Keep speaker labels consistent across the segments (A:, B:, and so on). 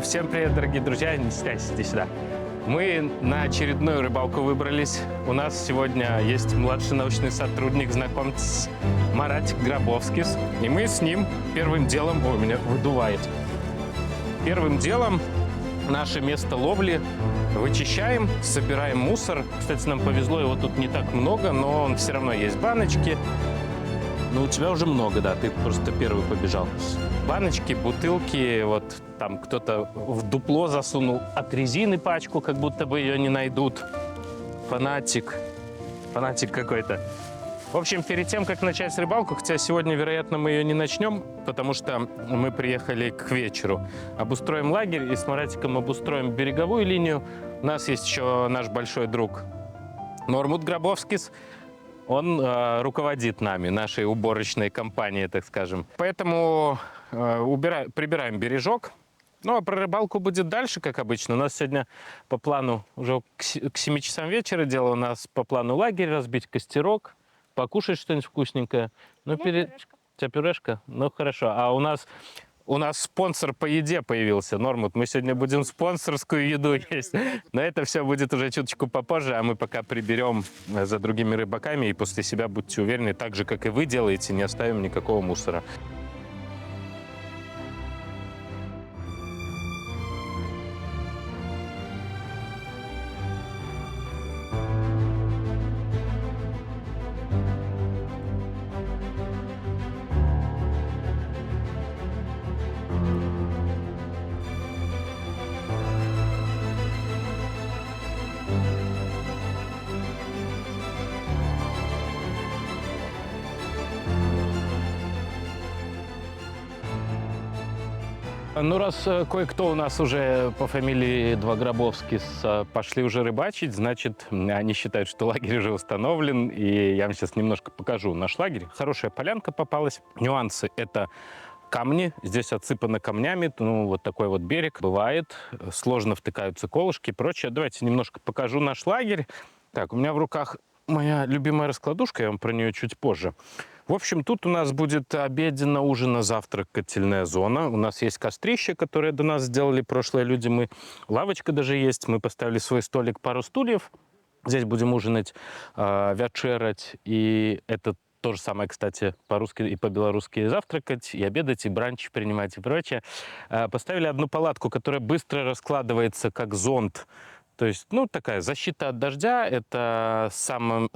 A: Всем привет, дорогие друзья, не стесняйтесь, иди сюда. Мы на очередную рыбалку выбрались. У нас сегодня есть младший научный сотрудник, знакомьтесь, Маратик Грабовскис. И мы с ним первым делом... Ой, меня выдувает. Первым делом наше место ловли вычищаем, собираем мусор. Кстати, нам повезло, его тут не так много, но он все равно есть баночки. Ну, у тебя уже много, да, ты просто первый побежал. Баночки, бутылки, вот там кто-то в дупло засунул от резины пачку, как будто бы ее не найдут. Фанатик какой-то. В общем, перед тем, как начать рыбалку, хотя сегодня, вероятно, мы ее не начнем, потому что мы приехали к вечеру. Обустроим лагерь и с Маратиком обустроим береговую линию. У нас есть еще наш большой друг Нормут Грабовскис. Он руководит нами, нашей уборочной компанией, так скажем. Поэтому прибираем бережок. Ну, а про рыбалку будет дальше, как обычно. У нас сегодня по плану, уже к 7 часам вечера дело, у нас по плану лагерь, разбить костерок, покушать что-нибудь вкусненькое. Ну, пюрешка. У тебя пюрешка? Ну, хорошо. А у нас спонсор по еде появился, Нормут. Мы сегодня будем спонсорскую еду есть. Но это все будет уже чуточку попозже, а мы пока приберем за другими рыбаками. И после себя, будьте уверены, так же, как и вы делаете, не оставим никакого мусора. Ну, раз кое-кто у нас уже по фамилии Грабовскис пошли уже рыбачить, значит, они считают, что лагерь уже установлен, и я вам сейчас немножко покажу наш лагерь. Хорошая полянка попалась. Нюансы — это камни, здесь отсыпано камнями, ну, вот такой вот берег бывает, сложно втыкаются колышки и прочее. Давайте немножко покажу наш лагерь. Так, у меня в руках моя любимая раскладушка, я вам про нее чуть позже. В общем, тут у нас будет обеденно, ужина, завтрак, котельная зона. У нас есть кострище, которое до нас сделали прошлые люди. Лавочка даже есть. Мы поставили свой столик, пару стульев. Здесь будем ужинать, вечерять. И это то же самое, кстати, по-русски и по-белорусски завтракать, и обедать, и бранч принимать, и прочее. Поставили одну палатку, которая быстро раскладывается как зонт. То есть, ну, такая защита от дождя. Это Norfin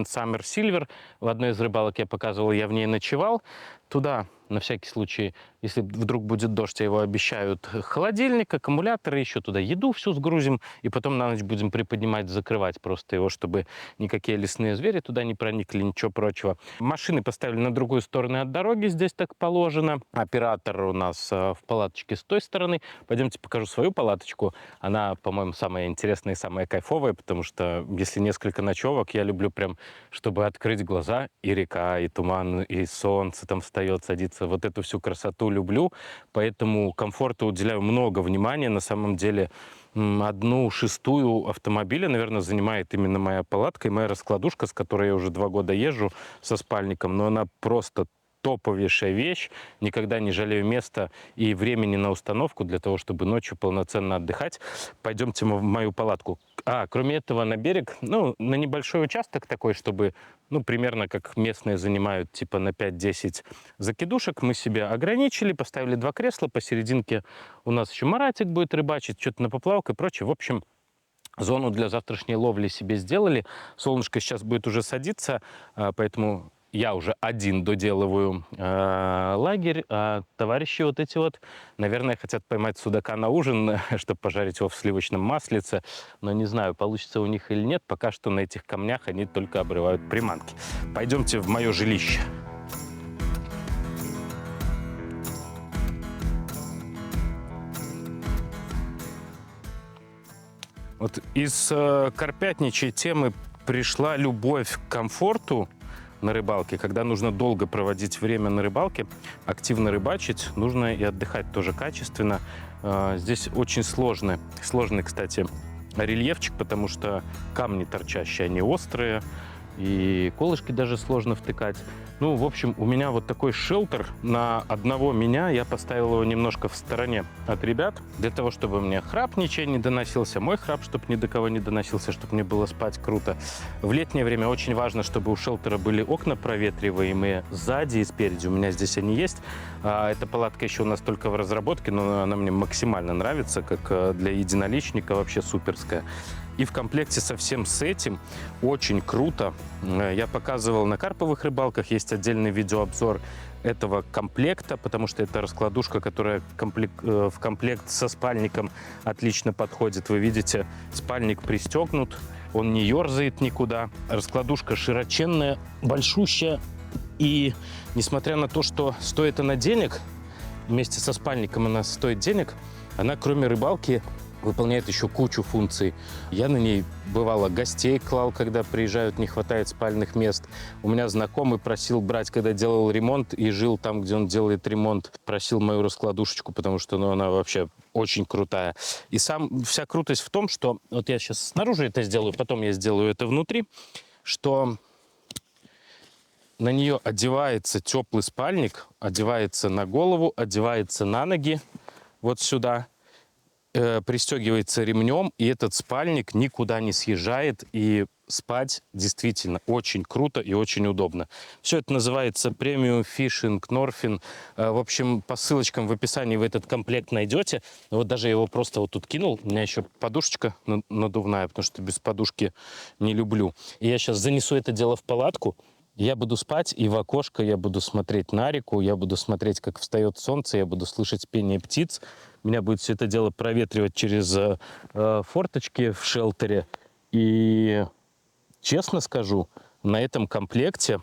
A: Summer Silver. В одной из рыбалок я показывал, я в ней ночевал. Туда, на всякий случай, если вдруг будет дождь, его обещают, холодильник, аккумуляторы, еще туда еду всю сгрузим, и потом на ночь будем приподнимать, закрывать просто его, чтобы никакие лесные звери туда не проникли, ничего прочего. Машины поставили на другую сторону от дороги, здесь так положено. Оператор у нас в палаточке с той стороны. Пойдемте покажу свою палаточку. Она, по-моему, самая интересная и самая кайфовая, потому что если несколько ночевок, я люблю прям, чтобы открыть глаза, и река, и туман, и солнце там встает, садится. Вот эту всю красоту люблю, поэтому комфорту уделяю много внимания. На самом деле 1/6 автомобиля, наверное, занимает именно моя палатка и моя раскладушка, с которой я уже 2 года езжу со спальником, но она просто топовейшая вещь, никогда не жалею места и времени на установку для того, чтобы ночью полноценно отдыхать. Пойдемте в мою палатку. Кроме этого, на берег, ну, на небольшой участок такой, чтобы, ну, примерно как местные занимают, типа на 5-10 закидушек, мы себе ограничили, поставили 2 кресла, посерединке у нас еще Маратик будет рыбачить, что-то на поплавок и прочее. В общем, зону для завтрашней ловли себе сделали. Солнышко сейчас будет уже садиться, поэтому я уже один доделываю лагерь, а товарищи вот эти вот, наверное, хотят поймать судака на ужин, чтобы пожарить его в сливочном маслице, но не знаю, получится у них или нет. Пока что на этих камнях они только обрывают приманки. Пойдемте в мое жилище. Вот из карпятничьей темы пришла любовь к комфорту на рыбалке. Когда нужно долго проводить время на рыбалке, активно рыбачить, нужно и отдыхать тоже качественно. Здесь очень сложный, кстати, рельефчик, потому что камни торчащие, они острые, и колышки даже сложно втыкать. Ну, в общем, у меня вот такой шелтер на одного меня. Я поставил его немножко в стороне от ребят, для того, чтобы мне храп ничей не доносился, мой храп, чтобы ни до кого не доносился, чтобы мне было спать круто. В летнее время очень важно, чтобы у шелтера были окна проветриваемые сзади и спереди. У меня здесь они есть. Эта палатка еще у нас только в разработке, но она мне максимально нравится, как для единоличника вообще суперская. И в комплекте со всем с этим очень круто. Я показывал на карповых рыбалках, есть отдельный видеообзор этого комплекта, потому что это раскладушка, которая в комплект со спальником отлично подходит. Вы видите, спальник пристегнут, он не ерзает никуда. Раскладушка широченная, большущая. И несмотря на то, что стоит она денег, вместе со спальником она стоит денег, она кроме рыбалки выполняет еще кучу функций. Я на ней, бывало, гостей клал, когда приезжают, не хватает спальных мест. У меня знакомый просил брать, когда делал ремонт и жил там, где он делает ремонт. Просил мою раскладушечку, потому что она вообще очень крутая. И вся крутость в том, что... Вот я сейчас снаружи это сделаю, потом я сделаю это внутри, что на нее одевается теплый спальник, одевается на голову, одевается на ноги, вот сюда, пристегивается ремнем, и этот спальник никуда не съезжает, и спать действительно очень круто и очень удобно. Все это называется Premium Fishing Norfin. В общем, по ссылочкам в описании вы этот комплект найдете. Вот даже я его просто вот тут кинул. У меня еще подушечка надувная, потому что без подушки не люблю. И я сейчас занесу это дело в палатку. Я буду спать, и в окошко я буду смотреть на реку, я буду смотреть, как встает солнце, я буду слышать пение птиц. Меня будет все это дело проветривать через форточки в шелтере. И, честно скажу, на этом комплекте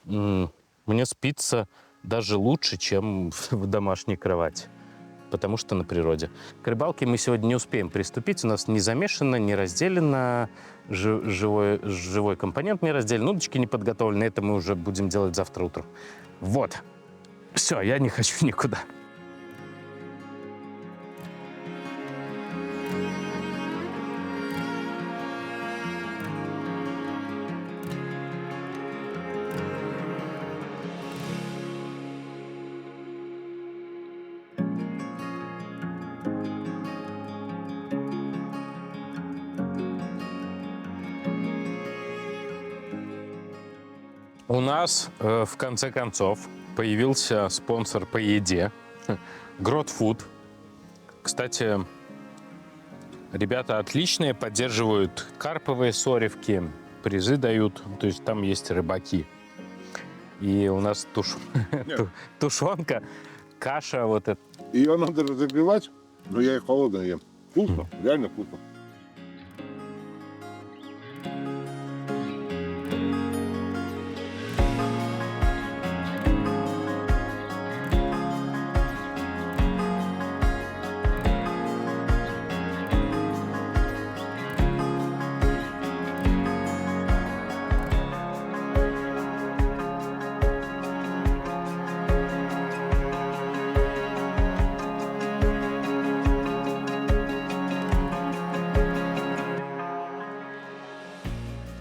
A: мне спится даже лучше, чем в домашней кровати. Потому что на природе. К рыбалке мы сегодня не успеем приступить. У нас не замешано, не разделено. Живой компонент не разделен. Удочки не подготовлены. Это мы уже будем делать завтра утром. Вот. Все, я не хочу никуда. У нас в конце концов появился спонсор по еде. Grot Food. Кстати, ребята отличные, поддерживают карповые соревки, призы дают. То есть там есть рыбаки. И у нас тушенка, каша вот эта.
B: Ее надо разогревать, но я и холодно ем. Вкусно, реально вкусно.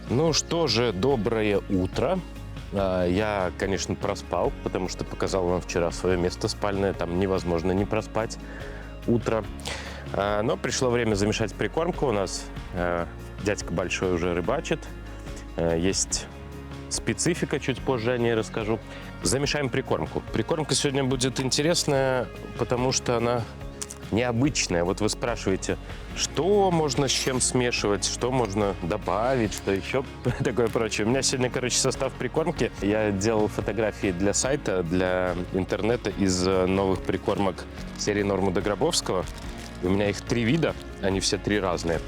A: Ну что же, доброе утро. Я, конечно, проспал, потому что показал вам вчера свое место спальное. Там невозможно не проспать утро. Но пришло время замешать прикормку. У нас дядька большой уже рыбачит. Есть специфика, чуть позже о ней расскажу. Замешаем прикормку. Прикормка сегодня будет интересная, потому что она необычная. Вот вы спрашиваете, что можно с чем смешивать, что можно добавить, что еще такое прочее. У меня сегодня, состав прикормки. Я делал фотографии для сайта, для интернета из новых прикормок серии Нормуда Гробовского. У меня их 3 вида, они все 3 разные.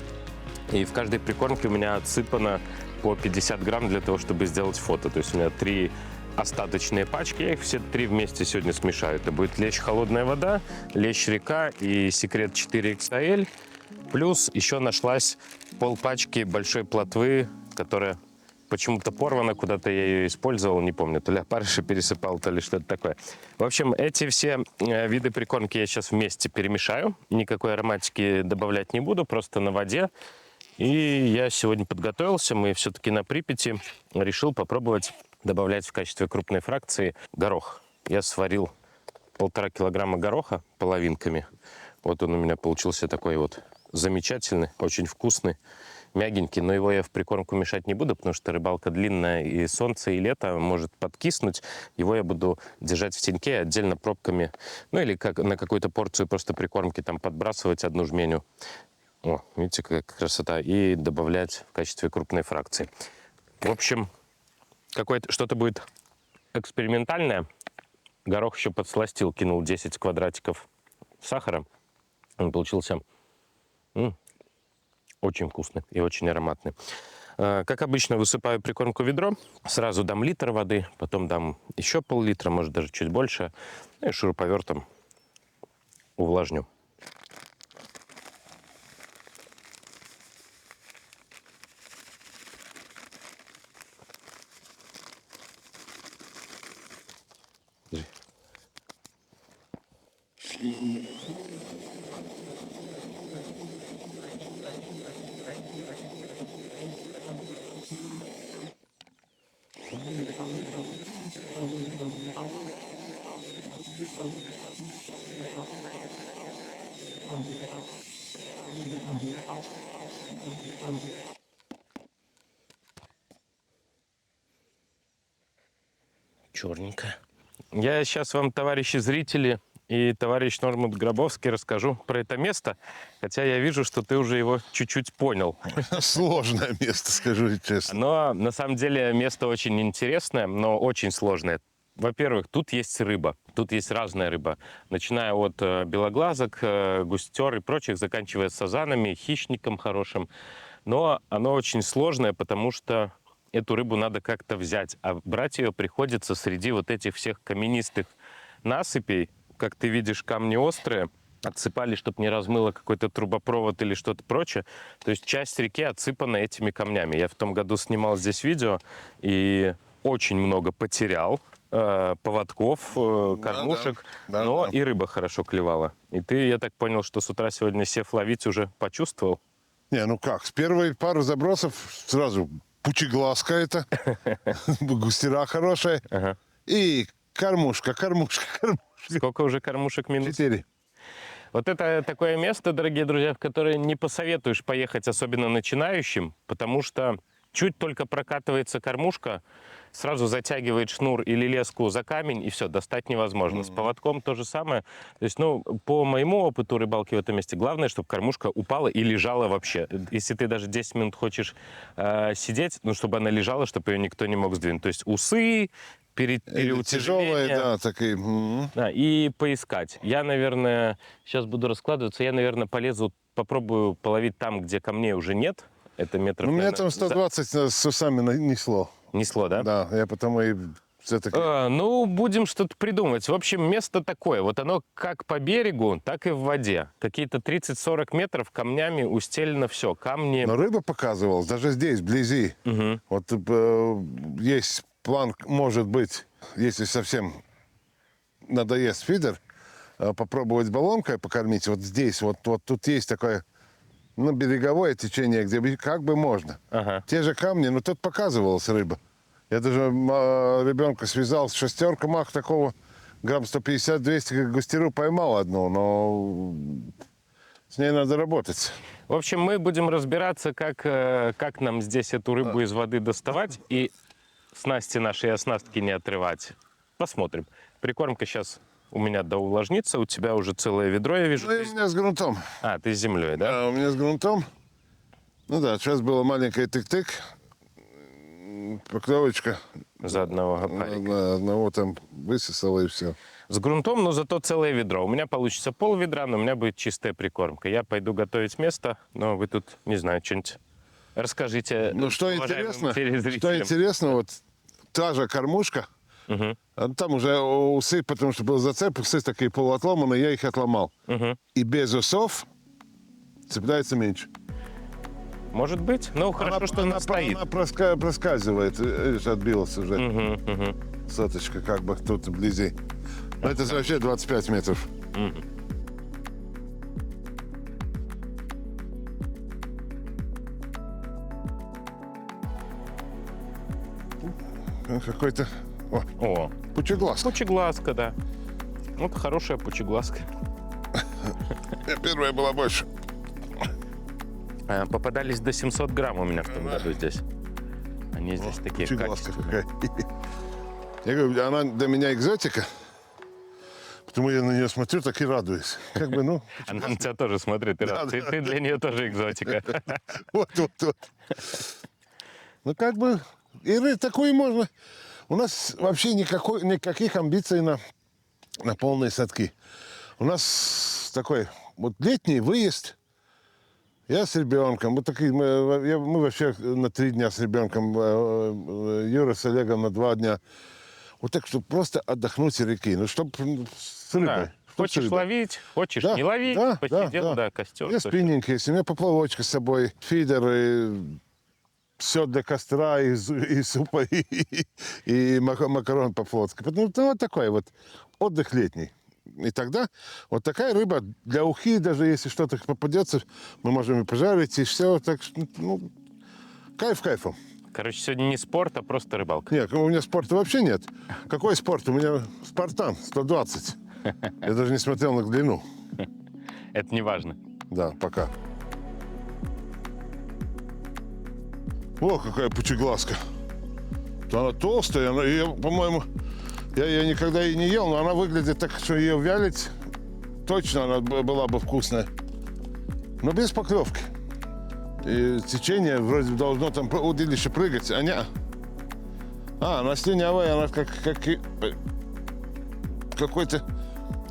A: И в каждой прикормке у меня отсыпано по 50 грамм для того, чтобы сделать фото. То есть у меня 3 остаточные пачки, я их все 3 вместе сегодня смешаю. Это будет лещ холодная вода, лещ река и секрет 4XL. Плюс еще нашлась полпачки большой плотвы, которая почему-то порвана, куда-то я ее использовал, не помню, то ли опарыши пересыпал, то ли что-то такое. В общем, эти все виды прикормки я сейчас вместе перемешаю. Никакой ароматики добавлять не буду, просто на воде. И я сегодня подготовился, мы все-таки на Припяти, решил попробовать
C: добавлять в качестве крупной фракции горох. Я сварил 1,5 килограмма гороха половинками. Вот он у меня получился такой вот замечательный, очень вкусный, мягенький. Но его я в прикормку мешать не буду, потому что рыбалка длинная, и солнце, и лето может подкиснуть. Его я буду держать в теньке отдельно пробками. Ну или как на какую-то порцию просто прикормки там подбрасывать одну жменю. О, видите, какая красота. И добавлять в качестве крупной фракции. В общем, что-то будет экспериментальное. Горох еще подсластил, кинул 10 квадратиков сахара. Он получился очень вкусный и очень ароматный. Как обычно, высыпаю прикормку в ведро. Сразу дам литр воды, потом дам еще пол-литра, может даже чуть больше. И шуруповертом увлажню. Черненько. Я сейчас вам, товарищи зрители и товарищ Нормут Гробовский, расскажу про это место, хотя я вижу, что ты уже его чуть-чуть понял.
B: Сложное место, скажу честно.
C: Но на самом деле место очень интересное, но очень сложное. Во-первых, тут есть рыба, тут есть разная рыба, начиная от белоглазок, густер и прочих, заканчивая сазанами, хищником хорошим. Но оно очень сложное, потому что эту рыбу надо как-то взять, а брать ее приходится среди вот этих всех каменистых насыпей. Как ты видишь, камни острые, отсыпали, чтобы не размыло какой-то трубопровод или что-то прочее. То есть часть реки отсыпана этими камнями. Я в том году снимал здесь видео и очень много потерял поводков, кормушек, но и рыба хорошо клевала. И ты, я так понял, что с утра сегодня сев ловить уже почувствовал?
B: Не, ну как, с первой пары забросов сразу пучеглазка это, густера хорошая, и кормушка.
C: Сколько уже кормушек минус?
B: 4.
C: Вот это такое место, дорогие друзья, в которое не посоветуешь поехать, особенно начинающим, потому что чуть только прокатывается кормушка, сразу затягивает шнур или леску за камень, и все, достать невозможно. С поводком то же самое. То есть, ну, по моему опыту рыбалки в этом месте, главное, чтобы кормушка упала и лежала вообще. Если ты даже 10 минут хочешь сидеть, ну, чтобы она лежала, чтобы ее никто не мог сдвинуть. То есть усы, переутяжеление.
B: Тяжелые, да, такие.
C: Да, и поискать. Я, наверное, сейчас буду раскладываться, я, наверное, полезу, попробую половить там, где камней уже нет. Это метров,
B: Ну, меня
C: наверное,
B: там 120 с усами несло.
C: несло, да?
B: Да, я потому и все-таки...
C: Ну, будем что-то придумывать. В общем, место такое. Вот оно как по берегу, так и в воде. Какие-то 30-40 метров камнями устелено все. Камни...
B: Но рыба показывалась, даже здесь, вблизи.
C: Угу.
B: Вот есть план, может быть, если совсем надоест фидер, попробовать баллонкой покормить. Вот здесь, вот тут есть такое, ну, береговое течение, где как бы можно.
C: Ага.
B: Те же камни, но тут показывалась рыба. Я даже ребенка связал с шестерка мах такого, грамм 150-200, густеру поймал одну, но с ней надо работать.
C: В общем, мы будем разбираться, как нам здесь эту рыбу из воды доставать и снасти нашей оснастки не отрывать. Посмотрим. Прикормка сейчас у меня доувлажнится, у тебя уже целое ведро, я вижу.
B: Ну, и у меня с грунтом.
C: А, ты с землей, да?
B: Да, у меня с грунтом. Ну да, сейчас было маленькое тык-тык. Поклевочка.
C: За одного гопарика.
B: Да, одного там высосало и все.
C: С грунтом, но зато целое ведро. У меня получится пол ведра, но у меня будет чистая прикормка. Я пойду готовить место, но вы тут, не знаю, что-нибудь расскажите.
B: Ну, что интересно, вот та же кормушка, а там уже усы, потому что был зацеп, усы такие полуотломанные, я их отломал. И без усов цепляется меньше.
C: Может быть. Ну, хорошо, что она стоит.
B: Она проскальзывает, видишь, отбилась уже. Соточка как бы тут вблизи. Но это вообще 25 метров. Какой-то... О,
C: О,
B: пучеглаз.
C: пучеглазка, да. Вот хорошая пучеглазка.
B: Первая была больше.
C: Попадались до 700 грамм у меня в том году здесь. Они здесь такие
B: Пучеглазка
C: качественные.
B: какая. Я говорю, она для меня экзотика. Потому я на нее смотрю, так и радуюсь. Как бы, ну,
C: Она на тебя тоже смотрит.
B: Да, да.
C: Ты для нее тоже экзотика.
B: вот. Ну, как бы, и такой можно. У нас вообще никаких амбиций на полные садки. У нас такой вот летний выезд. Я с ребенком. Мы вообще на 3 дня с ребенком. Юра с Олегом на 2 дня. Вот так, чтобы просто отдохнуть с реки. Ну, чтобы с рыбой.
C: Да. Хочешь ловить, хочешь
B: Да,
C: не ловить.
B: да,
C: Посидел,
B: да.
C: да, костер.
B: У меня спиннинг есть, у меня поплавочка с собой, фидер, и все для костра, и супа, и макарон по-флотски. Ну, вот такой вот отдых летний. И тогда вот такая рыба для ухи, даже если что-то попадется, мы можем и пожарить, и все. Так что, ну, кайф кайфом.
C: Короче, сегодня не спорт, а просто рыбалка.
B: Нет, у меня спорта вообще нет. Какой спорт? У меня Спартан 120. Я даже не смотрел на длину.
C: Это не важно.
B: Да, пока. О, какая пучеглазка. Она толстая, она, ее, по-моему, я ее никогда и не ел, но она выглядит так, что ее вялить точно она была бы вкусная. Но без поклевки. И течение вроде должно там удилище прыгать, а не. Она слюнявая, она как какой-то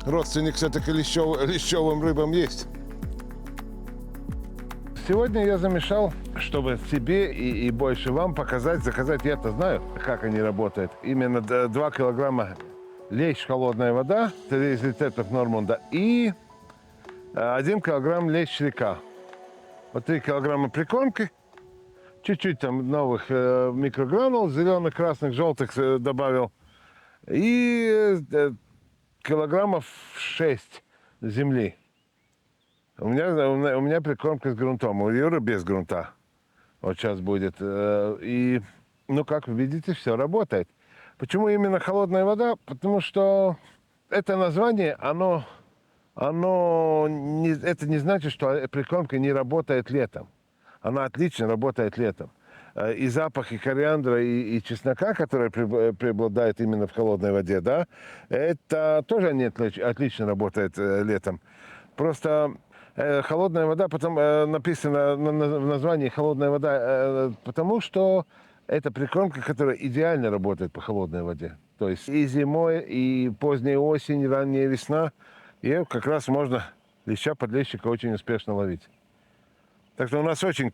B: родственник все-таки лещевым рыбам есть. Сегодня я замешал, чтобы себе и больше вам показать, заказать. Я-то знаю, как они работают. Именно 2 килограмма лещ холодная вода, 3 из рецептов Нормунда, и 1 килограмм лещ река. Вот 3 килограмма прикормки, чуть-чуть там новых микрогранул, зеленых, красных, желтых добавил, и килограммов 6 земли. У меня прикормка с грунтом, у Юры без грунта. Вот сейчас будет. И, ну, как вы видите, все работает. Почему именно холодная вода? Потому что это название, это не значит, что прикормка не работает летом. Она отлично работает летом. И запах и кориандра, и чеснока, который преобладает именно в холодной воде, да, это тоже отлично работает летом. Просто холодная вода, потом написано в названии холодная вода, потому что это прикормка, которая идеально работает по холодной воде. То есть и зимой, и поздняя осень, ранняя весна, ее как раз можно леща-подлещика очень успешно ловить. Так что у нас очень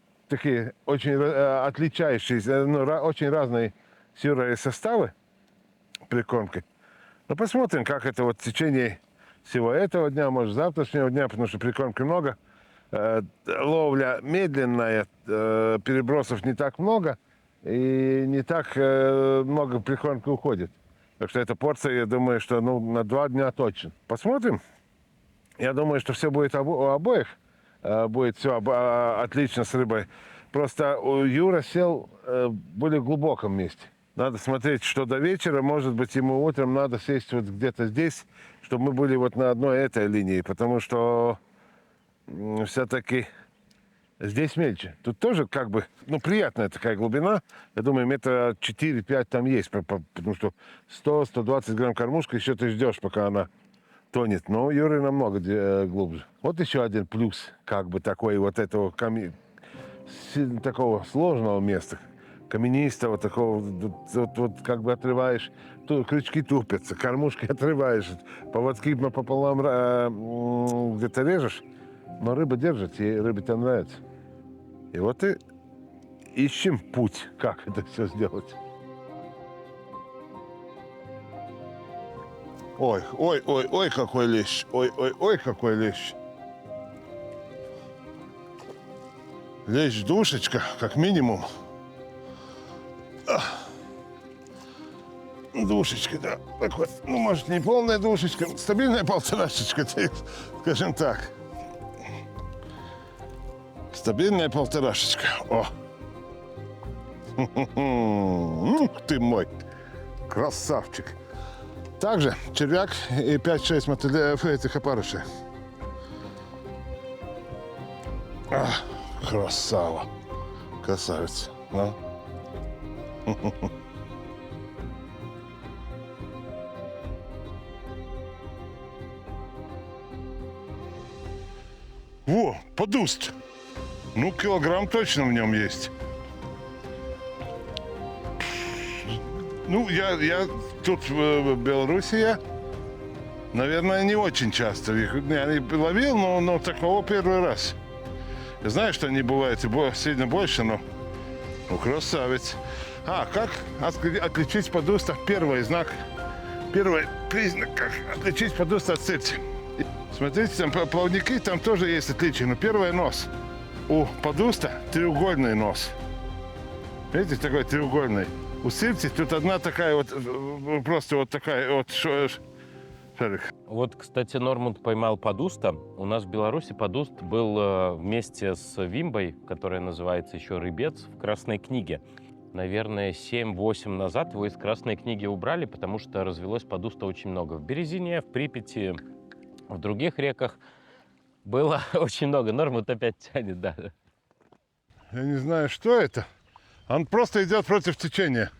B: отличающиеся, очень разные с Юрой составы прикормки. Но посмотрим, как это вот в течение всего этого дня, может, завтрашнего дня, потому что прикормки много. Ловля медленная, перебросов не так много, и не так много прикормки уходит. Так что эта порция, я думаю, что на 2 дня точно. Посмотрим. Я думаю, что все будет у обоих. Будет все отлично с рыбой. Просто Юра сел в более глубоком месте. Надо смотреть, что до вечера, может быть, ему утром надо сесть вот где-то здесь, чтобы мы были вот на одной этой линии, потому что все-таки здесь мельче. Тут тоже как бы, приятная такая глубина. Я думаю, метра 4-5 там есть, потому что 100-120 грамм кормушка, еще ты ждешь, пока она тонет. Но Юры намного глубже. Вот еще один плюс, как бы такой вот этого такого сложного места. Каменистого такого, вот как бы отрываешь, крючки тупятся, кормушки отрываешь, поводки пополам где-то режешь, но рыба держит, и рыбе это нравится. И вот и ищем путь, как это все сделать. Ой, какой лещ, ой, какой лещ. Лещ-душечка, как минимум. Душечка, да. Такой, может, не полная душечка, стабильная полторашечка, скажем так. Стабильная полторашечка. О! Ух ты мой! Красавчик. Также червяк и 5-6 этих опарышей. Красава. Красавец. Ну. Во, подуст. Ну, килограмм точно в нем есть. Ну, я тут в Беларуси, наверное, не очень часто их я не ловил, но такого первый раз. Я знаю, что они бывают и сильно больше, но красавец. Как отличить подуста? Первый признак, как отличить подуста от сырти. Смотрите, там плавники, там тоже есть отличие, но первый нос. У подуста треугольный нос. Видите, такой треугольный. У сырти тут одна такая вот, просто вот такая вот шарик.
C: Вот, кстати, Нормунд поймал подуста. У нас в Беларуси подуст был вместе с вимбой, которая называется еще рыбец, в Красной книге. Наверное, 7-8 назад его из Красной книги убрали, потому что развелось подуста очень много. В Березине, в Припяти, в других реках было очень много. Нормунд опять тянет, да.
B: Я не знаю, что это. Он просто идет против течения.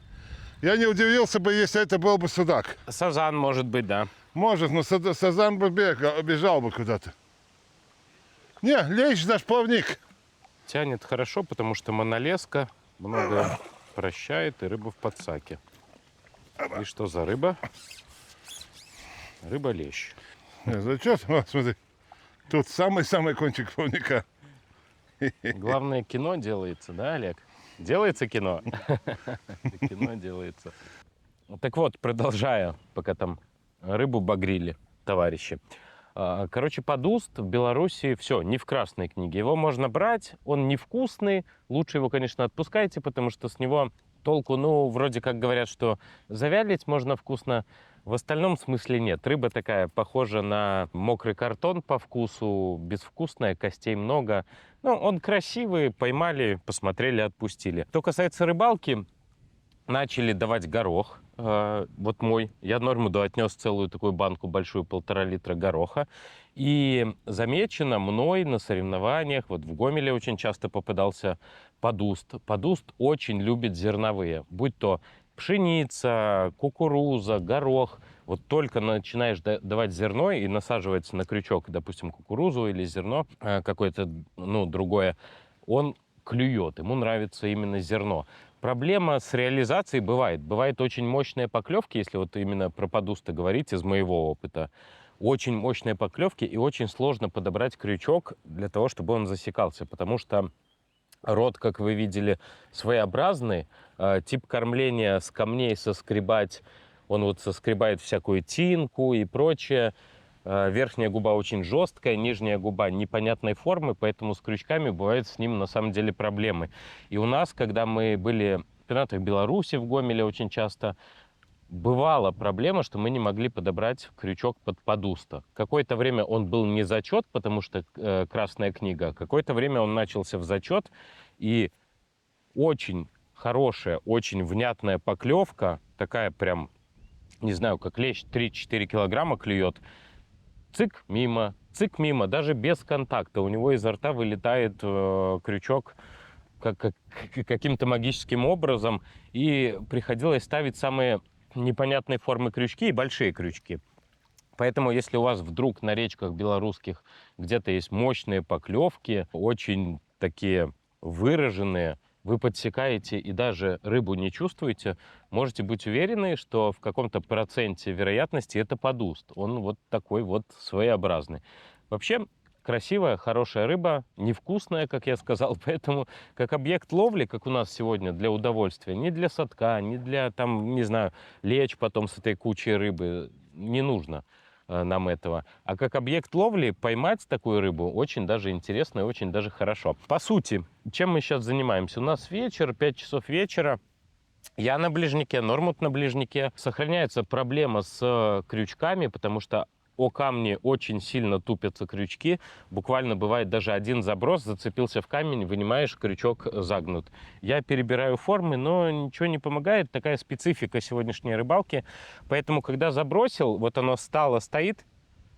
B: Я не удивился бы, если это был бы судак.
C: Сазан, может быть, да.
B: Может, но сазан бы бежал бы куда-то. Не, лещ наш плавник.
C: Тянет хорошо, потому что монолеска много прощает, и рыба в подсаке. И что за рыба? Рыба-лещ.
B: Зачет? Вот, смотри. Тут самый-самый кончик плавника.
C: Главное, кино делается, да, Олег? Делается кино? Кино делается. Так вот, продолжая, пока там рыбу багрили товарищи. Короче, подуст в Беларуси все, не в Красной книге. Его можно брать, он невкусный. Лучше его, конечно, отпускайте, потому что с него толку, вроде как говорят, что завялить можно вкусно. В остальном смысле нет. Рыба такая, похожа на мокрый картон по вкусу, безвкусная, костей много. Он красивый, поймали, посмотрели, отпустили. Что касается рыбалки, начали давать горох. Вот мой. Я Нормуду отнес целую такую банку большую, 1,5 литра гороха. И замечено мной на соревнованиях, вот в Гомеле очень часто попадался подуст. Подуст очень любит зерновые, будь то пшеница, кукуруза, горох. Вот только начинаешь давать зерно и насаживается на крючок, допустим, кукурузу или зерно какое-то, другое, он клюет, ему нравится именно зерно. Проблема с реализацией бывает. Бывают очень мощные поклевки, если вот именно про подуста говорить из моего опыта. Очень мощные поклевки, и очень сложно подобрать крючок для того, чтобы он засекался, потому что рот, как вы видели, своеобразный. Тип кормления с камней соскребать, он вот соскребает всякую тинку и прочее. Верхняя губа очень жесткая, нижняя губа непонятной формы, поэтому с крючками бывают с ним на самом деле проблемы. И у нас, когда мы были в чемпионатах Беларуси, в Гомеле очень часто, бывала проблема, что мы не могли подобрать крючок под подуста. Какое-то время он был не зачет, потому что Красная книга, какое-то время он начался в зачет, и очень хорошая, очень внятная поклевка, такая прям, не знаю, как лещ, 3-4 килограмма клюет, цик мимо, даже без контакта. У него изо рта вылетает крючок каким-то магическим образом, и приходилось ставить самые непонятной формы крючки и большие крючки. Поэтому, если у вас вдруг на речках белорусских где-то есть мощные поклевки, очень такие выраженные, вы подсекаете и даже рыбу не чувствуете, можете быть уверены, что в каком-то проценте вероятности это подуст. Он вот такой вот своеобразный. Вообще, красивая, хорошая рыба, невкусная, как я сказал, поэтому как объект ловли, как у нас сегодня, для удовольствия, не для садка, не для, не знаю, лечь потом с этой кучей рыбы, не нужно нам этого. А как объект ловли поймать такую рыбу очень даже интересно и очень даже хорошо. По сути, чем мы сейчас занимаемся? У нас вечер, 5 часов вечера. Я на ближнике, Нормунд на ближнике. Сохраняется проблема с крючками, потому что о камни очень сильно тупятся крючки. Буквально бывает даже один заброс, зацепился в камень, вынимаешь, крючок загнут. Я перебираю формы, но ничего не помогает. Такая специфика сегодняшней рыбалки. Поэтому, когда забросил, вот оно стало, стоит,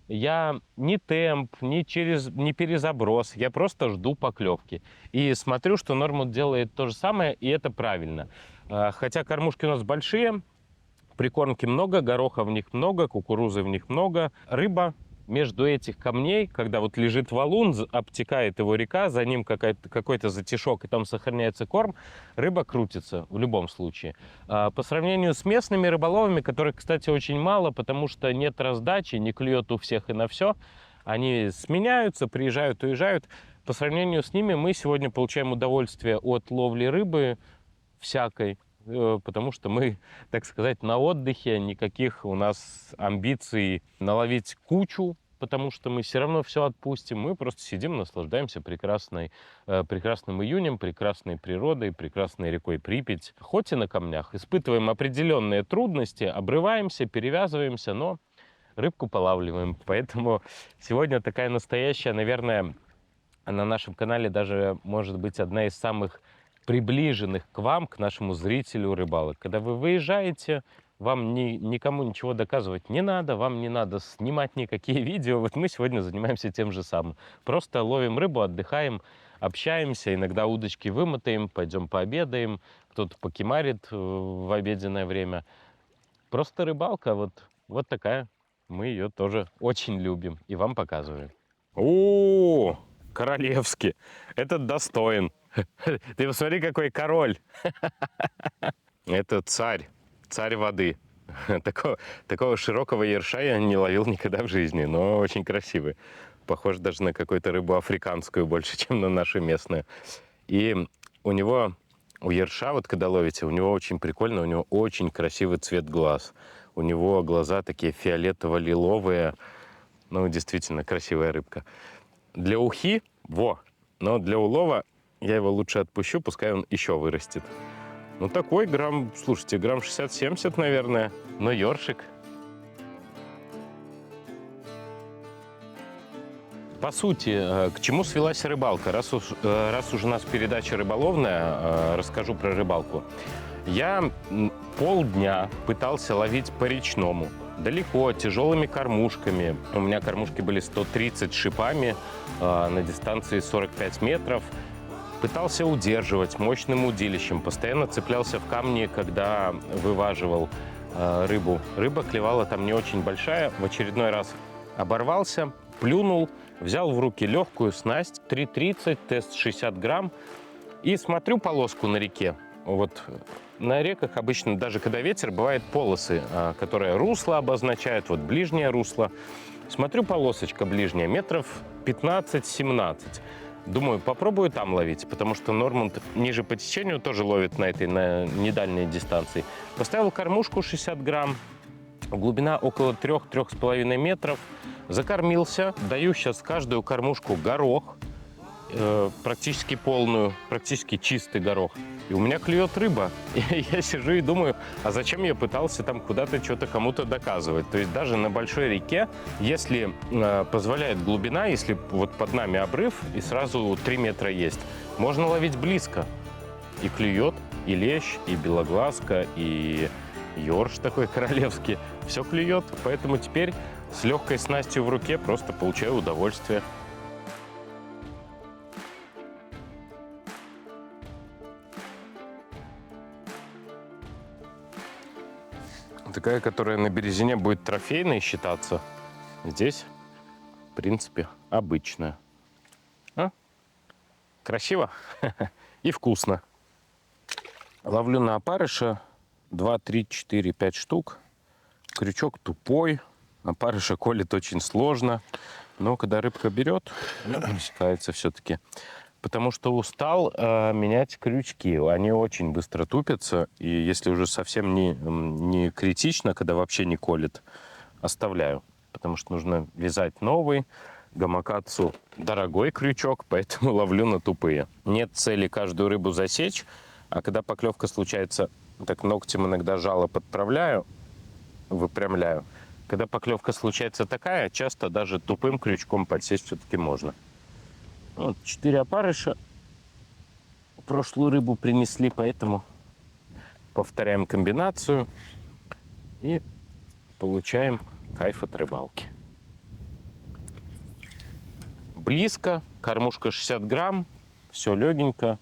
C: я ни темп, ни перезаброс, я просто жду поклевки. И смотрю, что Нормунд делает то же самое, и это правильно. Хотя кормушки у нас большие, прикормки много, гороха в них много, кукурузы в них много. Рыба между этих камней, когда вот лежит валун, обтекает его река, за ним какой-то затишок, и там сохраняется корм, рыба крутится в любом случае. По сравнению с местными рыболовами, которых, кстати, очень мало, потому что нет раздачи, не клюет у всех и на все, они сменяются, приезжают, уезжают. По сравнению с ними мы сегодня получаем удовольствие от ловли рыбы всякой, потому что мы, так сказать, на отдыхе, никаких у нас амбиций наловить кучу, потому что мы все равно все отпустим. Мы просто сидим, наслаждаемся прекрасным июнем, прекрасной природой, прекрасной рекой Припять. Хоть и на камнях, испытываем определенные трудности, обрываемся, перевязываемся, но рыбку полавливаем. Поэтому сегодня такая настоящая, наверное, на нашем канале даже может быть одна из самых приближенных к вам, к нашему зрителю рыбалок. Когда вы выезжаете, вам никому ничего доказывать не надо, вам не надо снимать никакие видео. Вот мы сегодня занимаемся тем же самым. Просто ловим рыбу, отдыхаем, общаемся, иногда удочки вымотаем, пойдем пообедаем, кто-то покемарит в обеденное время. Просто рыбалка вот такая. Мы ее тоже очень любим и вам показываем. О, королевский. Этот достоин. Ты посмотри, какой король. Это царь воды. Такого широкого ерша я не ловил никогда в жизни, но очень красивый. Похож даже на какую-то рыбу африканскую больше, чем на нашу местную. И у ерша, вот когда ловите, у него очень прикольно, у него очень красивый цвет глаз. У него глаза такие фиолетово-лиловые. Ну, действительно, красивая рыбка. Для ухи, но для улова я его лучше отпущу, пускай он еще вырастет. Ну, такой грамм 60-70, наверное, но ёршик. По сути, к чему свелась рыбалка? Раз уж у нас передача рыболовная, расскажу про рыбалку. Я полдня пытался ловить по речному. Далеко, тяжелыми кормушками. У меня кормушки были 130 шипами на дистанции 45 метров. Пытался удерживать мощным удилищем. Постоянно цеплялся в камни, когда вываживал рыбу. Рыба клевала там не очень большая. В очередной раз оборвался, плюнул, взял в руки легкую снасть 3,30, тест 60 грамм. И смотрю полоску на реке. Вот на реках обычно, даже когда ветер, бывают полосы, которые русло обозначают, вот ближнее русло. Смотрю, полосочка ближняя, метров 15-17. Думаю, попробую там ловить, потому что Нормунд ниже по течению тоже ловит на недальней дистанции. Поставил кормушку 60 грамм, глубина около 3-3,5 метров. Закормился, даю сейчас каждую кормушку горох, практически полную, практически чистый горох. И у меня клюет рыба. И я сижу и думаю, а зачем я пытался там куда-то что-то кому-то доказывать? То есть даже на большой реке, если позволяет глубина, если вот под нами обрыв и сразу 3 метра есть, можно ловить близко. И клюет, и лещ, и белоглазка, и ёрш такой королевский. Все клюет. Поэтому теперь с легкой снастью в руке просто получаю удовольствие. Такая, которая на березине будет трофейной считаться. Здесь, в принципе, обычная. Красиво и вкусно. Ловлю на опарыша 2, 3, 4, 5 штук. Крючок тупой. Опарыша колет очень сложно. Но когда рыбка берет, пресекается все-таки. Потому что устал менять крючки. Они очень быстро тупятся. И если уже совсем не критично, когда вообще не колет, оставляю. Потому что нужно вязать новый. Гамакацу дорогой крючок, поэтому ловлю на тупые. Нет цели каждую рыбу засечь. А когда поклевка случается, так ногтем иногда жало подправляю, выпрямляю. Когда поклевка случается такая, часто даже тупым крючком подсесть все-таки можно. Вот 4 опарыша. Прошлую рыбу принесли, поэтому повторяем комбинацию и получаем кайф от рыбалки. Близко, кормушка 60 грамм, все легенько,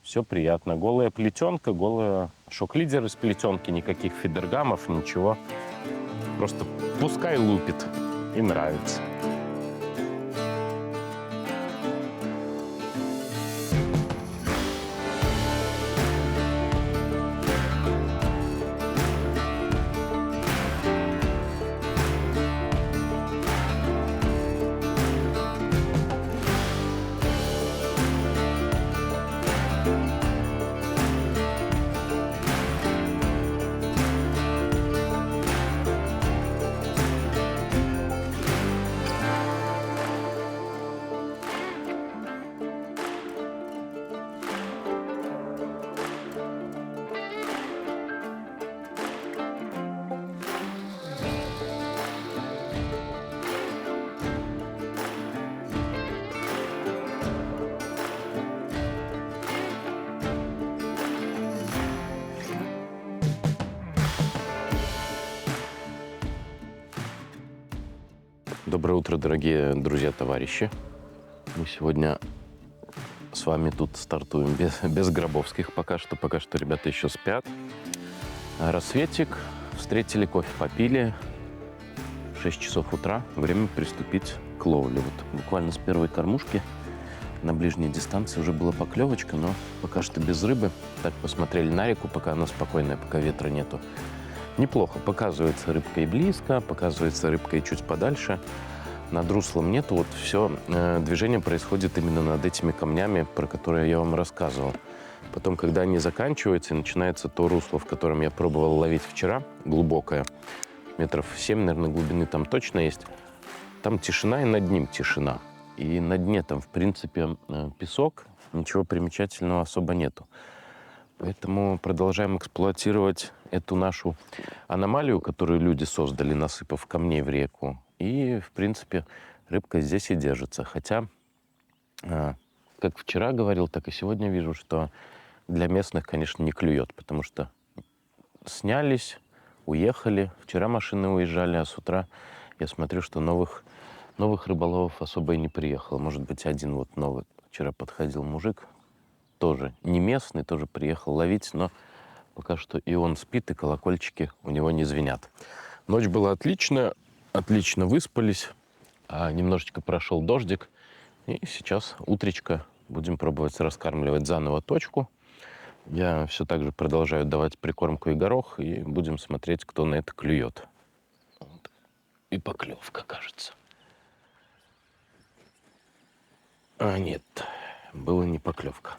C: все приятно. Голая плетенка, голая шок-лидер из плетенки, никаких фидергамов, ничего. Просто пускай лупит, и нравится. Доброе утро, дорогие друзья, товарищи. Мы сегодня с вами тут стартуем без Гробовских пока что. Пока что ребята еще спят. Рассветик. Встретили, кофе попили. 6 часов утра. Время приступить к ловле. Вот буквально с первой кормушки на ближней дистанции уже была поклевочка, но пока что без рыбы. Так посмотрели на реку, пока она спокойная, пока ветра нету. Неплохо. Показывается рыбка и близко, показывается рыбка и чуть подальше. Над руслом нету. Вот все движение происходит именно над этими камнями, про которые я вам рассказывал. Потом, когда они заканчиваются, и начинается то русло, в котором я пробовал ловить вчера, глубокое, метров 7, наверное, глубины там точно есть. Там тишина, и над ним тишина. И на дне там, в принципе, песок. Ничего примечательного особо нету. Поэтому продолжаем эксплуатировать эту нашу аномалию, которую люди создали, насыпав камней в реку. И, в принципе, рыбка здесь и держится. Хотя, как вчера говорил, так и сегодня вижу, что для местных, конечно, не клюет, потому что снялись, уехали. Вчера машины уезжали, а с утра я смотрю, что новых рыболовов особо и не приехало. Может быть, один вот новый. Вчера подходил мужик, тоже не местный, тоже приехал ловить, но пока что и он спит, и колокольчики у него не звенят. Ночь была отличная, отлично выспались, немножечко прошел дождик, и сейчас утречко будем пробовать раскармливать заново точку. Я все так же продолжаю давать прикормку и горох, и будем смотреть, кто на это клюет. Вот. И поклевка, кажется. Нет, было не поклевка.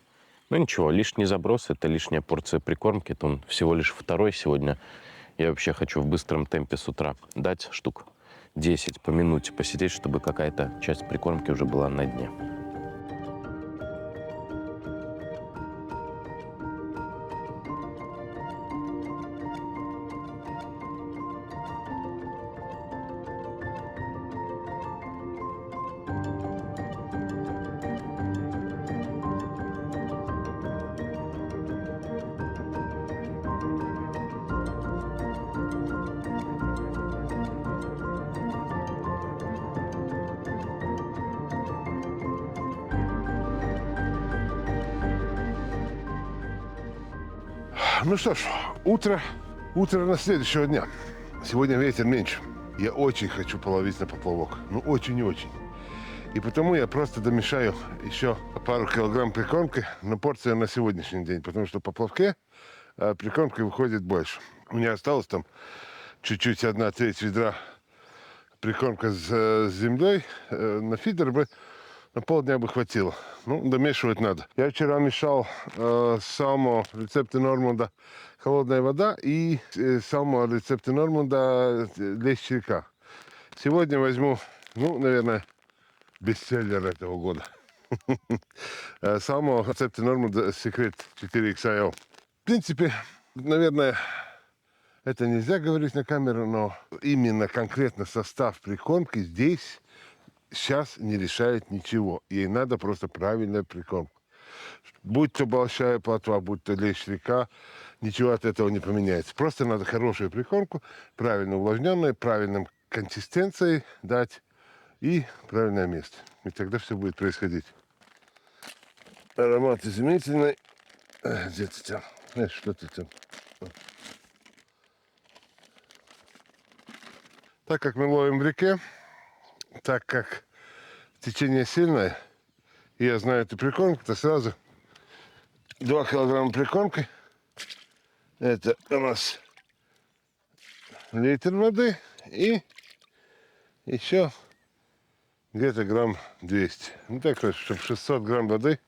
C: Ну ничего, лишний заброс, это лишняя порция прикормки. Это он всего лишь второй сегодня. Я вообще хочу в быстром темпе с утра дать штук 10 по минуте посидеть, чтобы какая-то часть прикормки уже была на дне.
B: Ну что ж, утро на следующего дня. Сегодня ветер меньше. Я очень хочу половить на поплавок. Ну, очень и очень. И потому я просто домешаю еще пару килограмм прикормки на порцию на сегодняшний день. Потому что по поплавке прикормки выходит больше. У меня осталось там чуть-чуть 1/3 ведра прикормка с землей. На фидер бы на полдня бы хватило. Ну, домешивать надо. Я вчера мешал салмо рецепты Норманда холодная вода и салмо рецепты Норманда лещ река. Сегодня возьму, ну, наверное, бестселлер этого года. Салмо рецепты Норманда секрет 4XIO. В принципе, наверное, Это нельзя говорить на камеру, но именно конкретно состав прикормки здесь сейчас не решает ничего. Ей надо просто правильная прикормка. Будь то большая плотва, будь то лещ река, ничего от этого не поменяется. Просто надо хорошую прикормку, правильно увлажненную, правильной консистенцией дать и правильное место. И тогда все будет происходить. Аромат изумительный. Где ты там? Что ты там? Так как мы ловим в реке, так как течение сильное, и я знаю эту прикормку, то сразу 2 килограмма прикормки. Это у нас литр воды и еще где-то грамм 200. Ну так, чтобы 600 грамм воды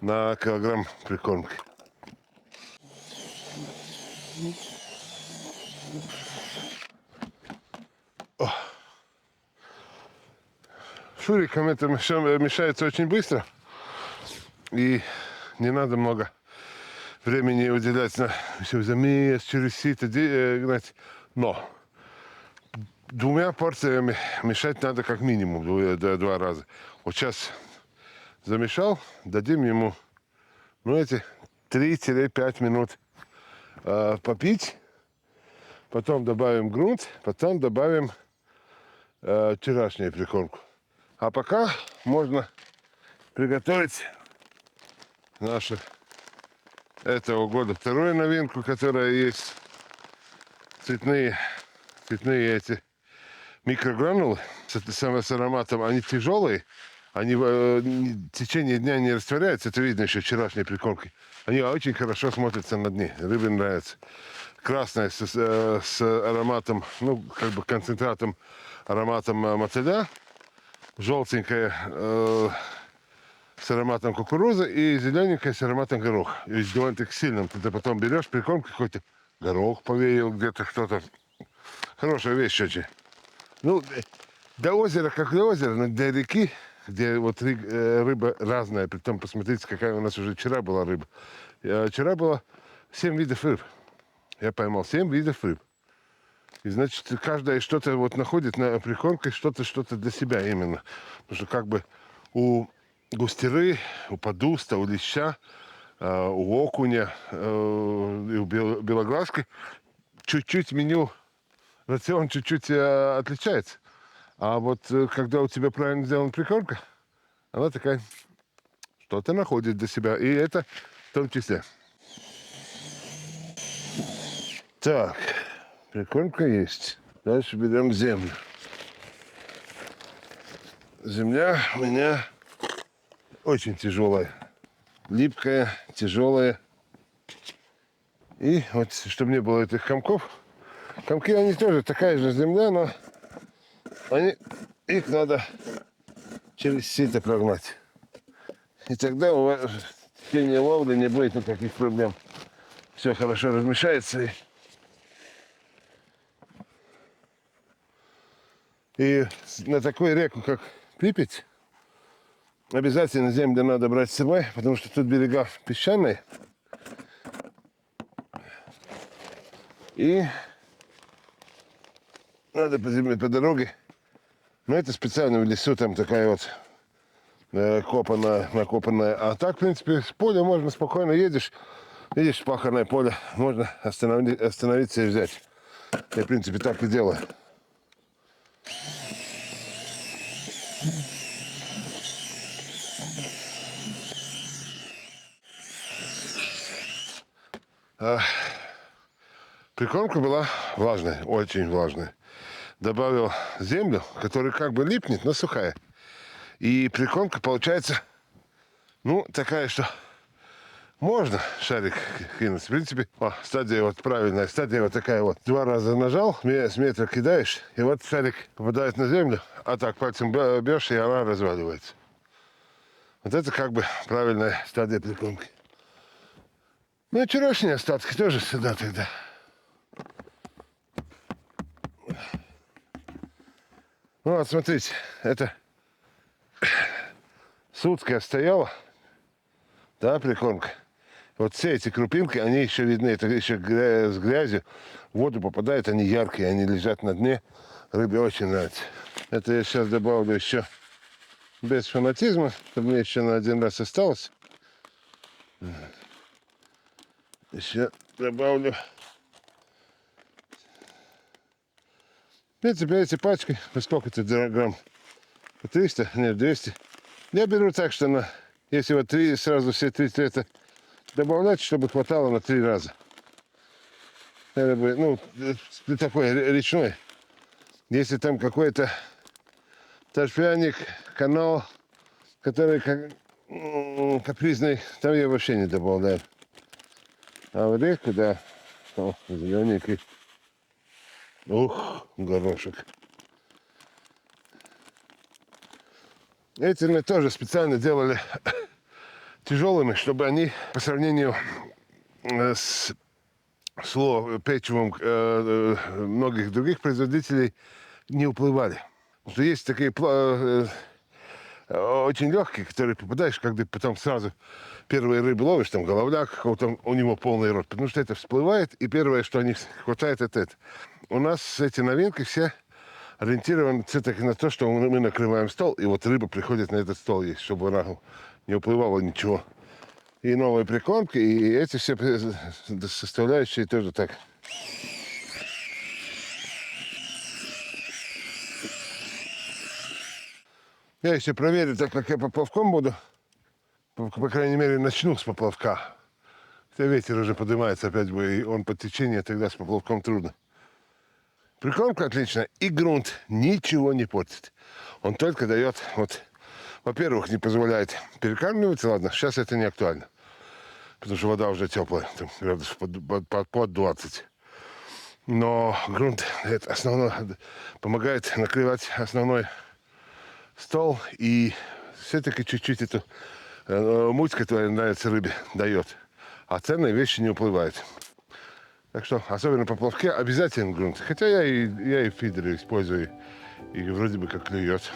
B: на килограмм прикормки. Шурикам это мешается очень быстро. И не надо много времени уделять на все замес, через сито гнать. Но 2 порциями мешать надо как минимум 2 раза. Вот сейчас замешал, дадим ему, ну, эти 3-5 минут попить. Потом добавим грунт, потом добавим вчерашнюю прикормку. А пока можно приготовить нашу этого года вторую новинку, которая есть. Цветные эти микрогранулы с ароматом. Они тяжелые, они в течение дня не растворяются. Это видно еще вчерашней прикормкой. Они очень хорошо смотрятся на дне. Рыбе нравится. Красная с ароматом, ну, как бы концентратом, ароматом мотыля. Желтенькая с ароматом кукурузы и зелененькая с ароматом гороха. И довольно-таки сильным. Ты потом берешь прикормку, какой-то горох повеял где-то кто-то. Хорошая вещь очень. Ну, до озера, как до озера, но до реки, где вот рыба разная. Притом, посмотрите, какая у нас уже вчера была рыба. Вчера было 7 видов рыб. Я поймал 7 видов рыб. И, значит, каждая что-то вот находит на прикормке, что-то для себя именно. Потому что как бы у густеры, у подуста, у леща, у окуня и у белоглазки чуть-чуть меню, рацион чуть-чуть отличается. А вот когда у тебя правильно сделана прикормка, она такая что-то находит для себя. И это в том числе. Так, прикормка есть. Дальше берем землю. Земля у меня очень тяжелая. Липкая, тяжелая. И вот, чтобы не было этих комков. Комки, они тоже такая же земля, но их надо через сито прогнать. И тогда у вас в течение ловли не будет никаких проблем. Все хорошо размешается. И на такую реку, как Припять, обязательно землю надо брать с собой, потому что тут берега песчаные. И надо по земле, по дороге. Но это специально в лесу, там такая вот накопанная. А так, в принципе, с поля можно спокойно едешь. Видишь, паханное поле, можно остановиться и взять. Я, в принципе, так и делаю. Прикормка была влажная, очень влажная. Добавил землю, которая как бы липнет, но сухая. И прикормка получается, ну, такая, что можно шарик кинуть. В принципе, стадия вот правильная. Стадия вот такая вот. 2 раза нажал, с метра кидаешь, и вот шарик попадает на землю, а так пальцем бьешь, и она разваливается. Вот это как бы правильная стадия прикормки. Ну и вчерашние остатки тоже сюда тогда. Ну вот смотрите, это сутки стояла, да, прикормка. Вот все эти крупинки, они еще видны. Это еще с грязью. В воду попадают, они яркие, они лежат на дне. Рыбе очень нравится. Это я сейчас добавлю еще без фанатизма, чтобы мне еще на один раз осталось. Еще добавлю. В принципе, эти пачки, по сколько это грамм? По 300? Нет, 200. Я беру так, что если вот сразу все 3 цвета добавлять, чтобы хватало на 3 раза. Это бы, такой речной. Если там какой-то торфяник, канал, который капризный, там я вообще не добавляю. А в реку, да, зелененький. Ух, горошек. Эти мы тоже специально делали тяжелыми, чтобы они по сравнению с печевым многих других производителей не уплывали. Потому что есть такие очень легкие, которые попадаешь, когда потом сразу первые рыбы ловишь, там головляк, какого-то у него полный рот, потому что это всплывает, и первое, что они хватает, это. У нас эти новинки все ориентированы все-таки на то, что мы накрываем стол, и вот рыба приходит на этот стол есть, чтобы она не уплывала ничего. И новые прикормки, и эти все составляющие тоже так. Я еще проверю, так как я поплавком буду. По крайней мере, начну с поплавка. Хотя ветер уже поднимается опять, и он под течение, тогда с поплавком трудно. Прикормка отличная, и грунт ничего не портит. Он только дает, во-первых, не позволяет перекармливать, ладно, сейчас это не актуально. Потому что вода уже теплая, там, градусов под 20. Но грунт это основное, помогает накрывать основной стол и все-таки чуть-чуть эту муть, которая нравится рыбе, дает. А ценные вещи не уплывают. Так что, особенно по плавке, обязательно грунт. Хотя я и фидеры использую, и вроде бы как клюет.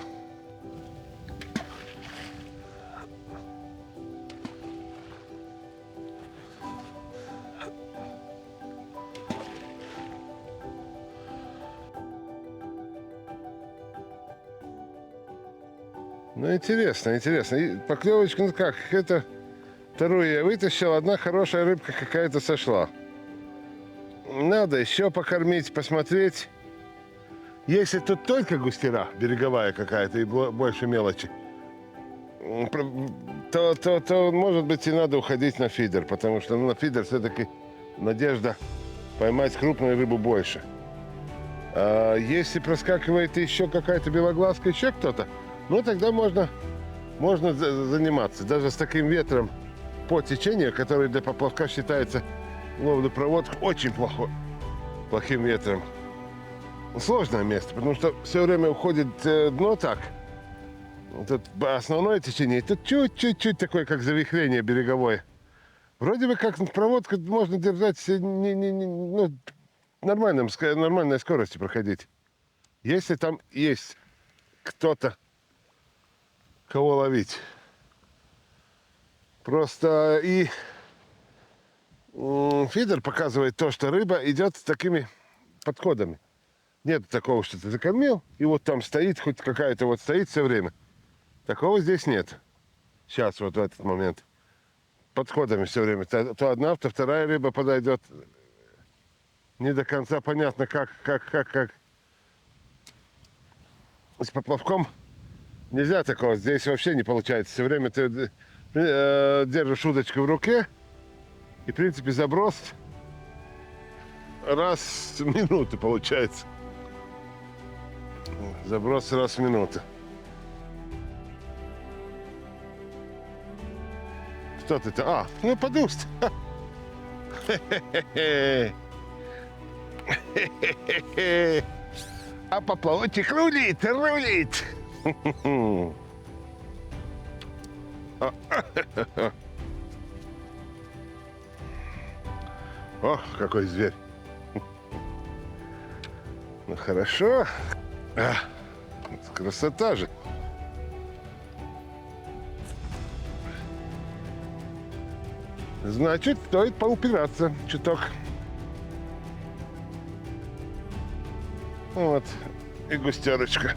B: Ну, интересно. И поклевочка, ну как, это вторую я вытащил, одна хорошая рыбка какая-то сошла. Надо еще покормить, посмотреть. Если тут только густера, береговая какая-то и больше мелочи, то может быть, и надо уходить на фидер, потому что на фидер все-таки надежда поймать крупную рыбу больше. А если проскакивает еще какая-то белоглазка, еще кто-то, ну тогда можно заниматься. Даже с таким ветром по течению, который для поплавка считается ловлю проводку очень плохим ветром. Сложное место, потому что все время уходит дно так. Тут основное течение, тут чуть-чуть такое, как завихрение береговое. Вроде бы как проводка можно держать нормальной скорости проходить. Если там есть кто-то, кого ловить. Просто и фидер показывает то, что рыба идет с такими подходами. Нет такого, что ты закормил, и вот там стоит, хоть какая-то стоит все время. Такого здесь нет. Сейчас, вот в этот момент. Подходами все время. То одна, то вторая рыба подойдет. Не до конца понятно, как. С поплавком нельзя такого. Здесь вообще не получается. Все время ты держишь удочку в руке, и, в принципе, заброс раз в минуту получается. Заброс раз в минуту. Что ты-то? Ну подуст. А поплавочек рулит. О, какой зверь. Ну хорошо. Красота же. Значит, стоит поупираться чуток. Вот, и густерочка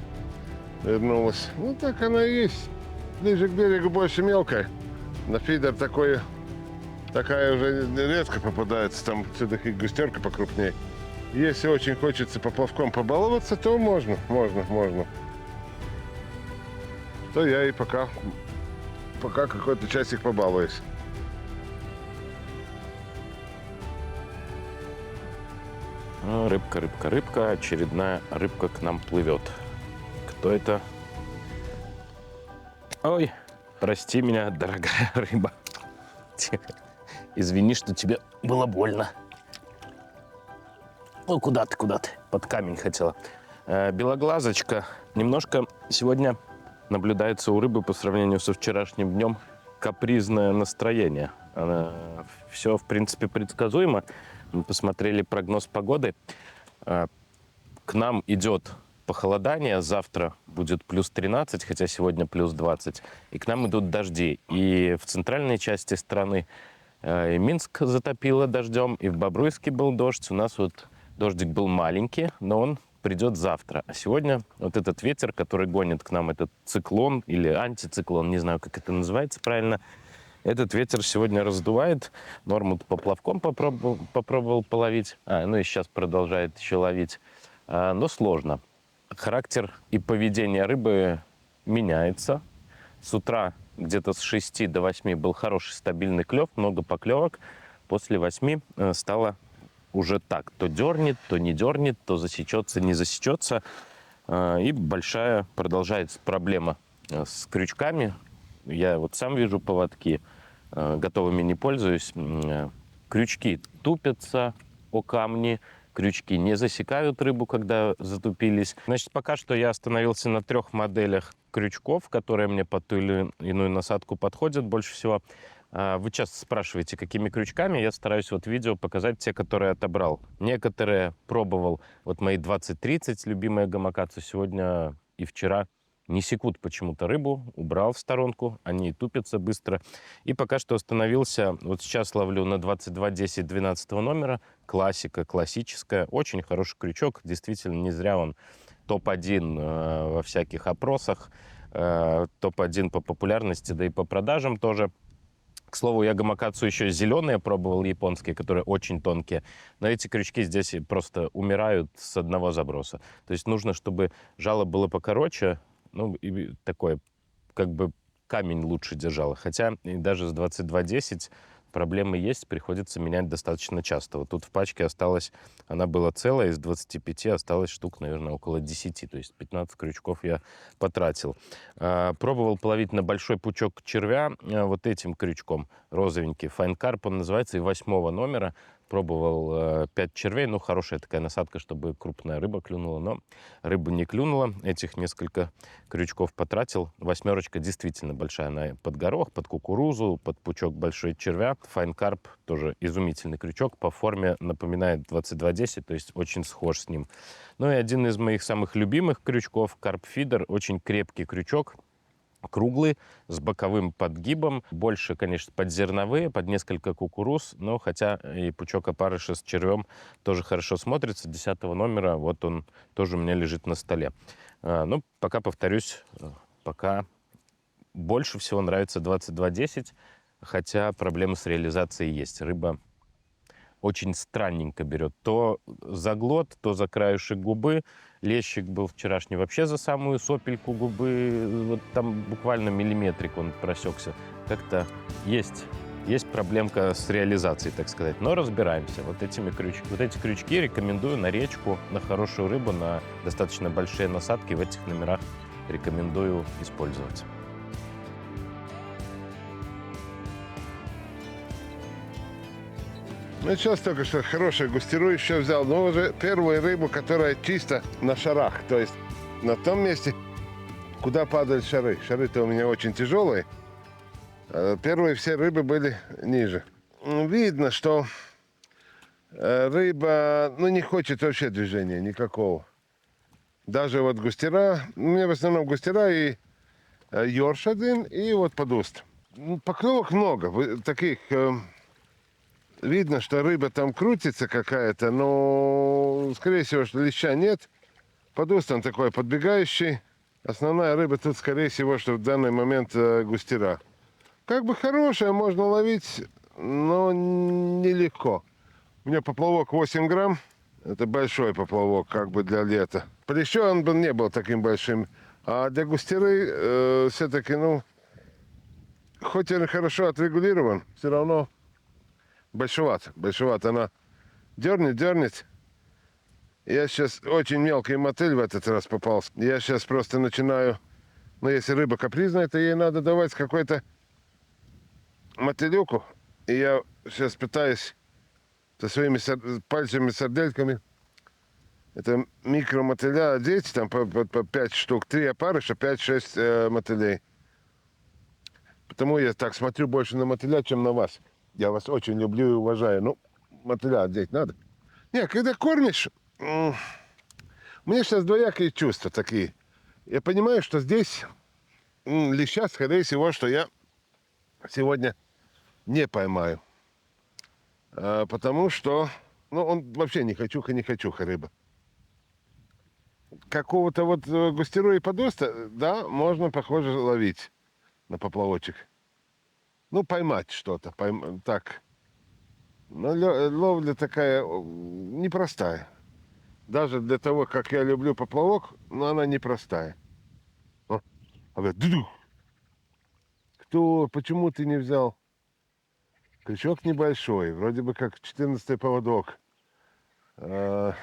B: вернулась. Ну, так она и есть. Ближе к берегу больше мелкая. На фидер такая уже редко попадается. Там все-таки густерка покрупнее. Если очень хочется поплавком побаловаться, то можно. То я и пока какой-то часик побалуюсь.
C: Рыбка, рыбка, рыбка. Очередная рыбка к нам плывет. Кто это? Ой, прости меня, дорогая рыба. Извини, что тебе было больно. Ну, куда ты? Под камень хотела. Белоглазочка. Немножко сегодня наблюдается у рыбы по сравнению со вчерашним днем капризное настроение. Все, в принципе, предсказуемо. Мы посмотрели прогноз погоды. К нам идет похолодание. Завтра будет плюс 13, хотя сегодня плюс 20. И к нам идут дожди. И в центральной части страны и Минск затопило дождем, и в Бобруйске был дождь. У нас вот дождик был маленький, но он придет завтра. А сегодня вот этот ветер, который гонит к нам этот циклон или антициклон, не знаю, как это называется правильно, этот ветер сегодня раздувает. Норму поплавком попробовал половить. Ну и сейчас продолжает еще ловить. Но сложно. Характер и поведение рыбы меняется. С утра где-то с 6 до 8 был хороший стабильный клев, много поклевок. После 8 стало уже так. То дернет, то не дернет, то засечется, не засечется. И большая продолжается проблема с крючками. Я вот сам вижу поводки, готовыми не пользуюсь. Крючки тупятся о камни, крючки не засекают рыбу, когда затупились. Значит, пока что я остановился на 3 моделях крючков, которые мне под ту или иную насадку подходят больше всего. Вы часто спрашиваете, какими крючками. Я стараюсь вот в видео показать те, которые отобрал. Некоторые пробовал. Вот мои 20-30, любимая гамакацу, сегодня и вчера не секут почему-то рыбу, убрал в сторонку, они тупятся быстро. И пока что остановился, вот сейчас ловлю на 22-10 12 номера, классика, классическая, очень хороший крючок, действительно не зря он топ-1 во всяких опросах, топ-1 по популярности, да и по продажам тоже. К слову, я гамакацу еще зеленые пробовал, японские, которые очень тонкие. Но эти крючки здесь просто умирают с одного заброса. То есть нужно, чтобы жало было покороче, ну, и такое, как бы камень лучше держало. Хотя и даже с 22-10 проблемы есть, приходится менять достаточно часто. Вот тут в пачке осталось, она была целая, из 25 осталось штук, наверное, около 10. То есть 15 крючков я потратил. Пробовал половить на большой пучок червя вот этим крючком, розовенький. Fine Carp он называется, и 8 номера. Пробовал 5 червей, ну, хорошая такая насадка, чтобы крупная рыба клюнула, но рыба не клюнула. Этих несколько крючков потратил. 8 действительно большая, она под горох, под кукурузу, под пучок большой червя. Fine Carp тоже изумительный крючок, по форме напоминает 22-10, то есть очень схож с ним. Ну и один из моих самых любимых крючков, Carp Feeder, очень крепкий крючок. Круглый, с боковым подгибом. Больше, конечно, под зерновые, под несколько кукуруз. Но хотя и пучок опарыша с червем тоже хорошо смотрится. 10 номера, вот он тоже у меня лежит на столе. Ну, пока повторюсь, пока больше всего нравится 22-10. Хотя проблемы с реализацией есть. Рыба очень странненько берет. То за глот, то за краешек губы. Лещик был вчерашний вообще за самую сопельку губы. Вот там буквально миллиметрик он просекся. Как-то есть проблемка с реализацией, так сказать. Но разбираемся. Вот эти крючки рекомендую на речку, на хорошую рыбу, на достаточно большие насадки. В этих номерах рекомендую использовать.
B: Ну, сейчас только что хорошую густеру еще взял, но уже первую рыбу, которая чисто на шарах, то есть на том месте, куда падают шары. Шары-то у меня очень тяжелые. Первые все рыбы были ниже. Видно, что рыба, не хочет вообще движения никакого. Даже вот густера, у меня в основном густера и ёрш один, и вот подуст. Поклевок много, таких Видно, что рыба там крутится какая-то, но, скорее всего, что леща нет. Подуст он такой подбегающий. Основная рыба тут, скорее всего, что в данный момент густера. Как бы хорошая, можно ловить, но нелегко. У меня поплавок 8 грамм. Это большой поплавок, как бы для лета. По лещу он бы не был таким большим. А для густеры все-таки, ну, хоть он хорошо отрегулирован, все равно большевато. Большевато. Она дернет. Я сейчас очень мелкий мотыль в этот раз попался. Я сейчас просто начинаю... Ну, если рыба капризная, то ей надо давать какой-то мотылюку. И я сейчас пытаюсь со своими пальцами-сардельками это микромотыля одеть, там по 5 штук, 3 опарыша, 5-6 мотылей. Потому я так смотрю больше на мотыля, чем на вас. Я вас очень люблю и уважаю. Ну, мотыля одеть надо. Не, когда кормишь, у меня сейчас двоякие чувства такие. Я понимаю, что здесь леща, скорее всего, что я сегодня не поймаю. Потому что, ну, он вообще не хочуха рыба. Какого-то вот густеру и подоста, да, можно, похоже, ловить на поплавочек. Ну, поймать что-то, так. Но ловля такая непростая. Даже для того, как я люблю поплавок, но она непростая. О, говорит, дуду. Кто, почему ты не взял? Крючок небольшой, вроде бы как 14-й поводок. 10-й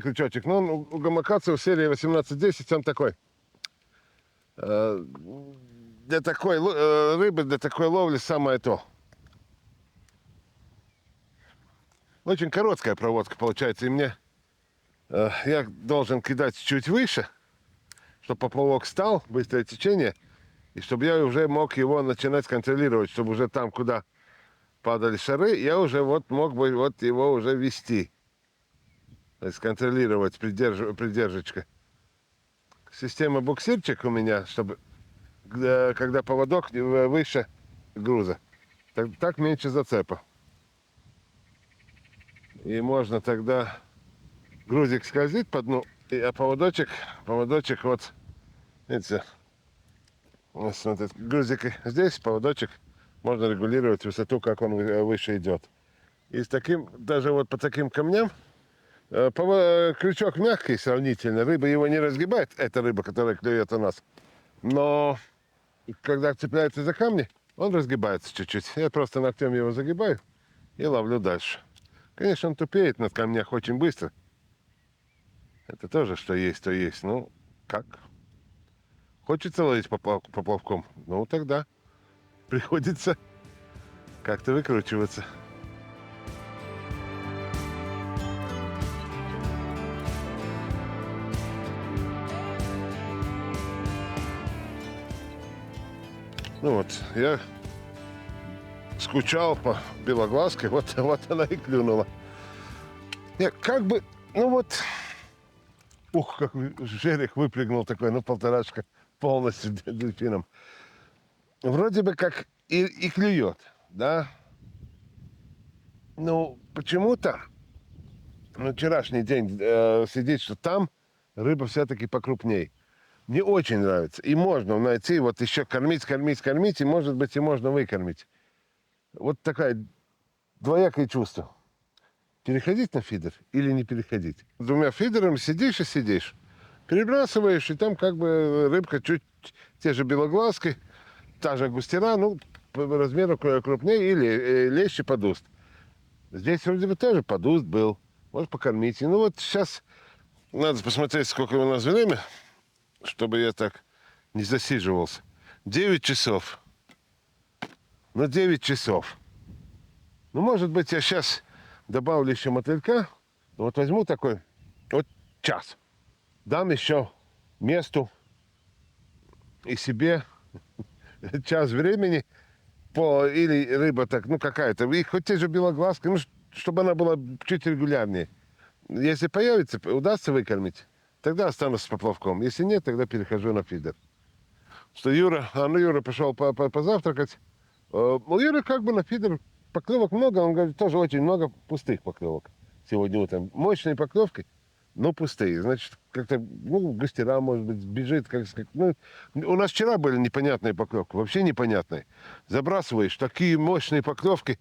B: крючочек, но он у гамакацев в серии 18-10, он такой. Для такой рыбы, для такой ловли самое то. Очень короткая проводка получается, и мне я должен кидать чуть выше, чтобы поплавок встал, быстрое течение, и чтобы я уже мог его начинать контролировать, чтобы уже там, куда падали шары, я уже вот мог бы вот его уже вести. То есть контролировать придержечкой. Система буксирчик у меня, чтобы когда поводок выше груза, так меньше зацепа. И можно тогда грузик скользит по дну, а поводочек вот, видите, смотрите, грузик здесь, поводочек, можно регулировать высоту, как он выше идет. И с таким, даже вот по таким камням, крючок мягкий сравнительно, рыба его не разгибает, это рыба, которая клюет у нас. Но когда цепляется за камни, он разгибается чуть-чуть. Я просто ногтем его загибаю и ловлю дальше. Конечно, он тупеет на камнях очень быстро. Это тоже что есть, то есть. Ну, как? Хочется ловить поплавком? Ну, тогда приходится как-то выкручиваться. Ну вот, я скучал по белоглазке, вот она и клюнула. Я как бы, ну вот, ух, как жерех выпрыгнул такой, ну полторашка полностью дельфином. Вроде бы как и клюет, да. Ну, почему-то на вчерашний день сидеть, что там рыба все-таки покрупней. Мне очень нравится. И можно найти, вот еще кормить, и, может быть, и можно выкормить. Вот такая двоякое чувство. Переходить на фидер или не переходить? Двумя фидерами сидишь и сидишь. Перебрасываешь, и там как бы рыбка чуть те же белоглазки, та же густера, ну, по размеру крупнее, или лещи подуст. Здесь вроде бы тоже подуст был. Может покормить. Ну вот сейчас надо посмотреть, сколько у нас время, чтобы я так не засиживался. 9 часов. Ну, 9 часов. Ну, может быть, я сейчас добавлю еще мотылька. Вот возьму такой вот час. Дам еще месту и себе час времени. Или рыба так, ну, какая-то. И хоть те же белоглазки, ну, чтобы она была чуть регулярнее. Если появится, удастся выкормить, тогда останусь с поплавком. Если нет, тогда перехожу на фидер. Что Юра, Юра пошел позавтракать. У Юры как бы на фидер поклевок много, он говорит, тоже очень много пустых поклевок сегодня утром. Мощные поклевки, но пустые. Значит, как-то, ну, гостера, может быть, бежит. Ну, у нас вчера были непонятные поклевки, вообще непонятные. Забрасываешь такие мощные поклевки,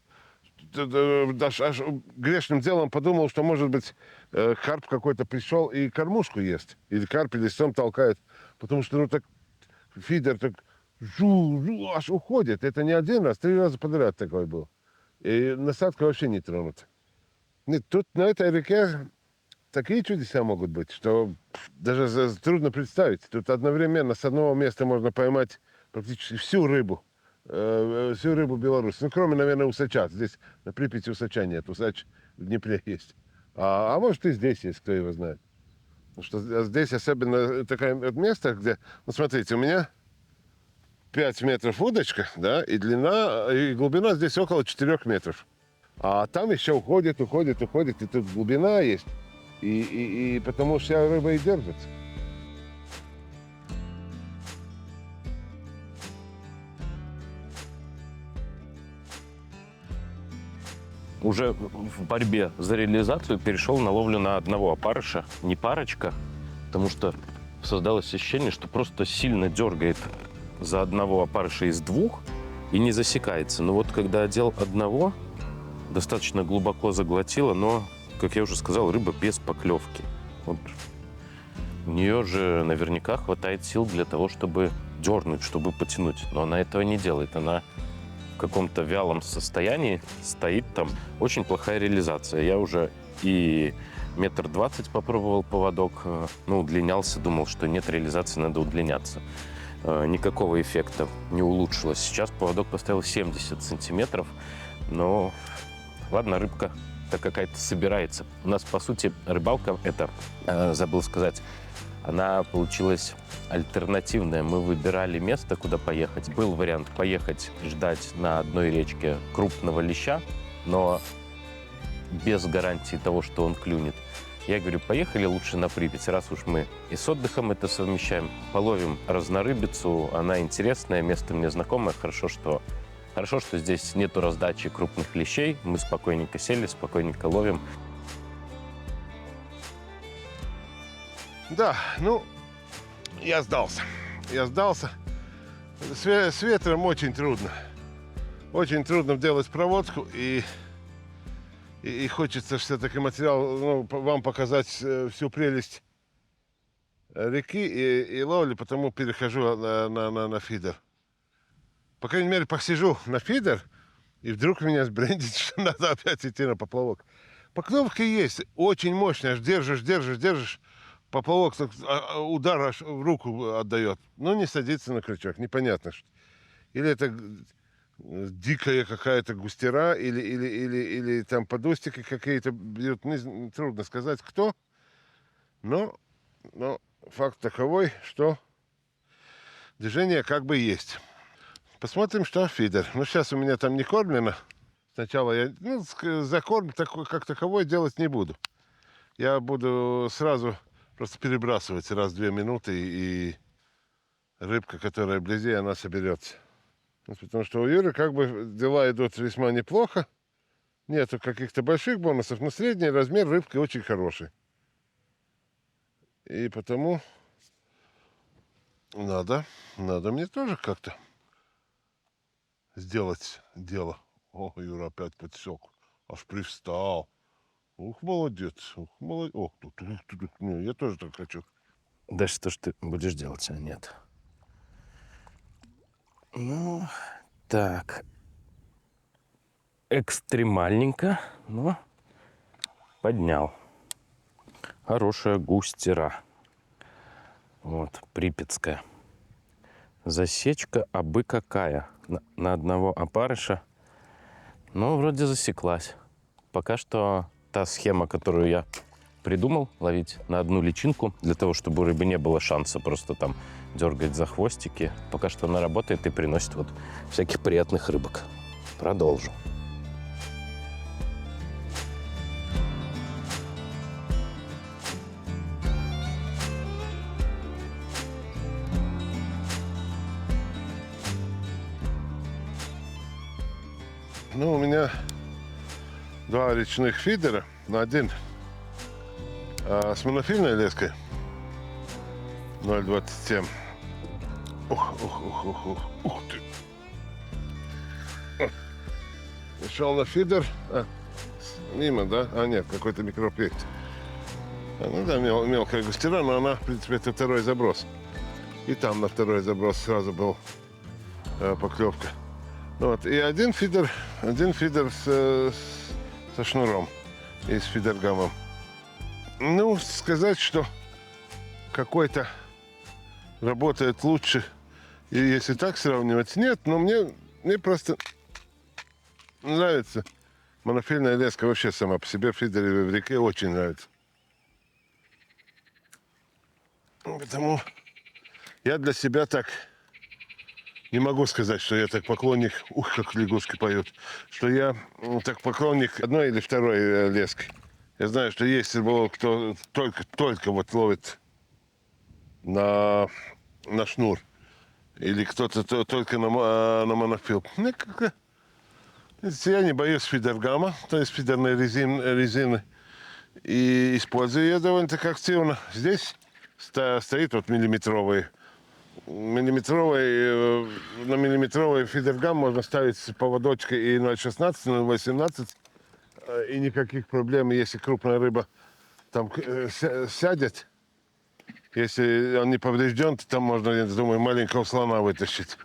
B: даже аж грешным делом подумал, что, может быть, карп какой-то пришел и кормушку ест. Или карп листом толкает. Потому что, ну, так фидер так аж уходит. Это не один раз, 3 раза подряд такой был. И насадка вообще не тронута. Нет, тут на этой реке такие чудеса могут быть, что даже трудно представить. Тут одновременно с одного места можно поймать практически всю рыбу Беларуси. Ну, кроме, наверное, усача. Здесь на Припяти усача нет. Усач в Днепре есть. А может и здесь есть, кто его знает. Потому что здесь особенно такое место, где... Ну, смотрите, у меня 5 метров удочка, да, и длина, и глубина здесь около 4 метров. А там еще уходит, и тут глубина есть. И потому вся рыба и держится.
C: Уже в борьбе за реализацию перешел на ловлю на одного опарыша, не парочка, потому что создалось ощущение, что просто сильно дергает за одного опарыша из 2 и не засекается. Но вот когда одел одного, достаточно глубоко заглотила, но, как я уже сказал, рыба без поклевки. Вот. У нее же наверняка хватает сил для того, чтобы дернуть, чтобы потянуть. Но она этого не делает. Она в каком-то вялом состоянии стоит там. Очень плохая реализация. Я уже и 1,20 м попробовал поводок, ну, удлинялся, думал, что нет реализации, надо удлиняться. Никакого эффекта не улучшилось. Сейчас поводок поставил 70 сантиметров, но ладно, рыбка-то какая-то собирается. У нас, по сути, рыбалка, это, забыл сказать, она получилась альтернативная. Мы выбирали место, куда поехать. Был вариант поехать ждать на одной речке крупного леща, но без гарантии того, что он клюнет. Я говорю, поехали лучше на Припять, раз уж мы и с отдыхом это совмещаем. Половим разнорыбицу, она интересная, место мне знакомое. Хорошо, что здесь нету раздачи крупных лещей. Мы спокойненько сели, спокойненько ловим.
B: Да, ну, я сдался. С ветром очень трудно. Очень трудно делать проводку, и хочется все-таки материал, ну, вам показать всю прелесть реки и ловли, потому перехожу на фидер. По крайней мере, посижу на фидер, и вдруг меня сбрендит, что надо опять идти на поплавок. Поклевки есть, очень мощные, аж держишь, поплавок удар аж в руку отдает. Но не садится на крючок, непонятно. Или это дикая какая-то густера, или там подустики какие-то бьют. Трудно сказать, кто. Но факт таковой, что движение как бы есть. Посмотрим, что фидер. Ну, сейчас у меня там не кормлено. Сначала я закорм такой, как таковой делать не буду. Я буду сразу просто перебрасывать раз в 2 минуты, и рыбка, которая вблизи, она соберется. Потому что у Юры как бы дела идут весьма неплохо. Нету каких-то больших бонусов, но средний размер рыбки очень хороший. И потому надо мне тоже как-то сделать дело. О, Юра опять подсек. Аж привстал. Ух, молодец. Ох, не, я тоже так хочу.
C: Да что ж ты будешь делать, а нет? Ну, так. Экстремальненько, но поднял. Хорошая густера. Вот, припятская. Засечка абы какая. На одного опарыша. Но вроде засеклась. Пока что та схема, которую я придумал, ловить на одну личинку, для того, чтобы у рыбы не было шанса просто там дергать за хвостики, пока что она работает и приносит вот всяких приятных рыбок. Продолжу.
B: Ну, у меня два речных фидера. Один с монофильной леской 0,27. Ух ты. Пришел на фидер. Мимо, да? Нет, какой-то микроплеть. Ну да, мелкая густера, но она, в принципе, это второй заброс. И там на второй заброс сразу был поклевка. Вот. И один фидер со шнуром и с фидергамом. Ну, сказать, что какой-то работает лучше, и если так сравнивать, нет, но мне просто нравится. Монофильная леска вообще сама по себе в фидере в реке очень нравится. Потому я для себя так не могу сказать, что я так поклонник, как лягушки поют, что я так поклонник одной или второй лески. Я знаю, что есть рыболов, кто только вот ловит на шнур. Или кто-то только на монофил. Я не боюсь фидергама, то есть фидерной резины. И использую ее довольно-таки активно. Здесь стоит вот миллиметровый. На миллиметровый фидергам можно ставить поводочки и 0,16, 0,18. И никаких проблем, если крупная рыба там сядет. Если он не поврежден, то там можно, я думаю, маленького слона вытащить.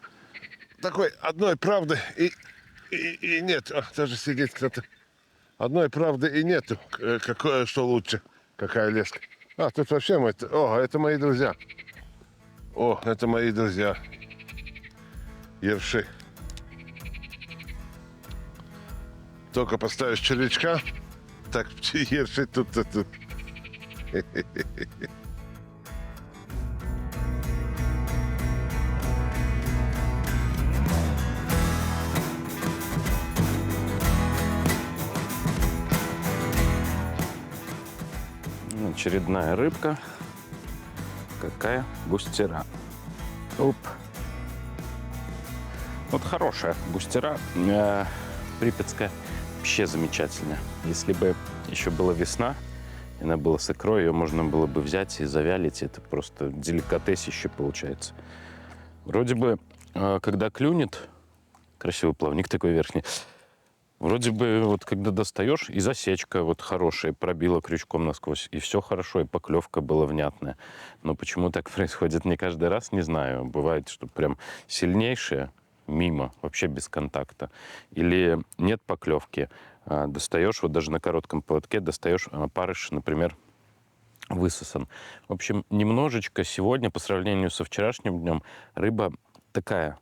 B: Такой одной правды и нет. Даже сидит кто-то. Одной правды и нету. Что лучше? Какая леска? Тут вообще это мои друзья. Это мои друзья. Ерши. Только поставишь червячка, так ерши тут.
C: Очередная рыбка. Какая густера. Оп. Вот хорошая густера. Припятская. Вообще замечательная. Если бы еще была весна, и она была с икрой, ее можно было бы взять и завялить. Это просто деликатесище получается. Вроде бы, когда клюнет, красивый плавник такой верхний, вроде бы вот когда достаешь, и засечка вот хорошая, пробила крючком насквозь, и все хорошо, и поклевка была внятная. Но почему так происходит не каждый раз, не знаю. Бывает, что прям сильнейшая, мимо, вообще без контакта. Или нет поклевки, достаешь, вот даже на коротком поводке достаешь, парыш, например, высосан. В общем, немножечко сегодня, по сравнению со вчерашним днем, рыба такая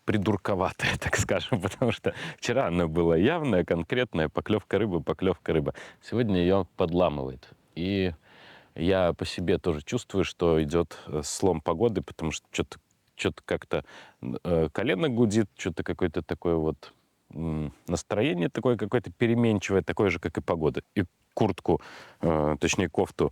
C: придурковатая, так скажем, потому что вчера она была явная, конкретная, поклевка рыба. Сегодня ее подламывает. И я по себе тоже чувствую, что идет слом погоды, потому что что-то как-то колено гудит, что-то какое-то такое вот настроение такое какое-то переменчивое, такое же, как и погода. И куртку, точнее кофту,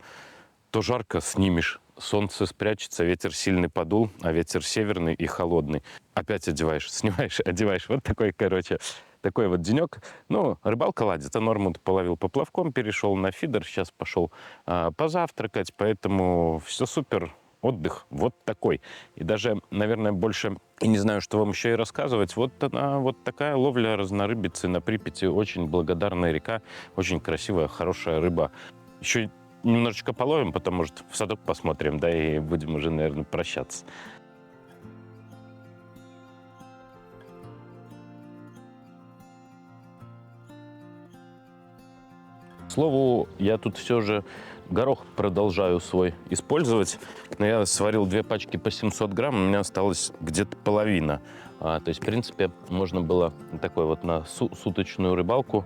C: то жарко снимешь, солнце спрячется, ветер сильный подул, а ветер северный и холодный. Опять одеваешь, снимаешь, одеваешь. Вот такой, такой вот денек. Ну, рыбалка ладит. А Нормунд половил поплавком, перешел на фидер, сейчас пошел позавтракать, поэтому все супер. Отдых вот такой. И даже, наверное, больше и не знаю, что вам еще и рассказывать. Вот она, вот такая ловля разнорыбицы на Припяти. Очень благодарная река, очень красивая, хорошая рыба. Еще немножечко половим, потом, может, в садок посмотрим, да, и будем уже, наверное, прощаться. К слову, я тут все же горох продолжаю свой использовать. Но я сварил 2 пачки по 700 грамм, у меня осталось где-то половина. То есть, в принципе, можно было такой вот на суточную рыбалку,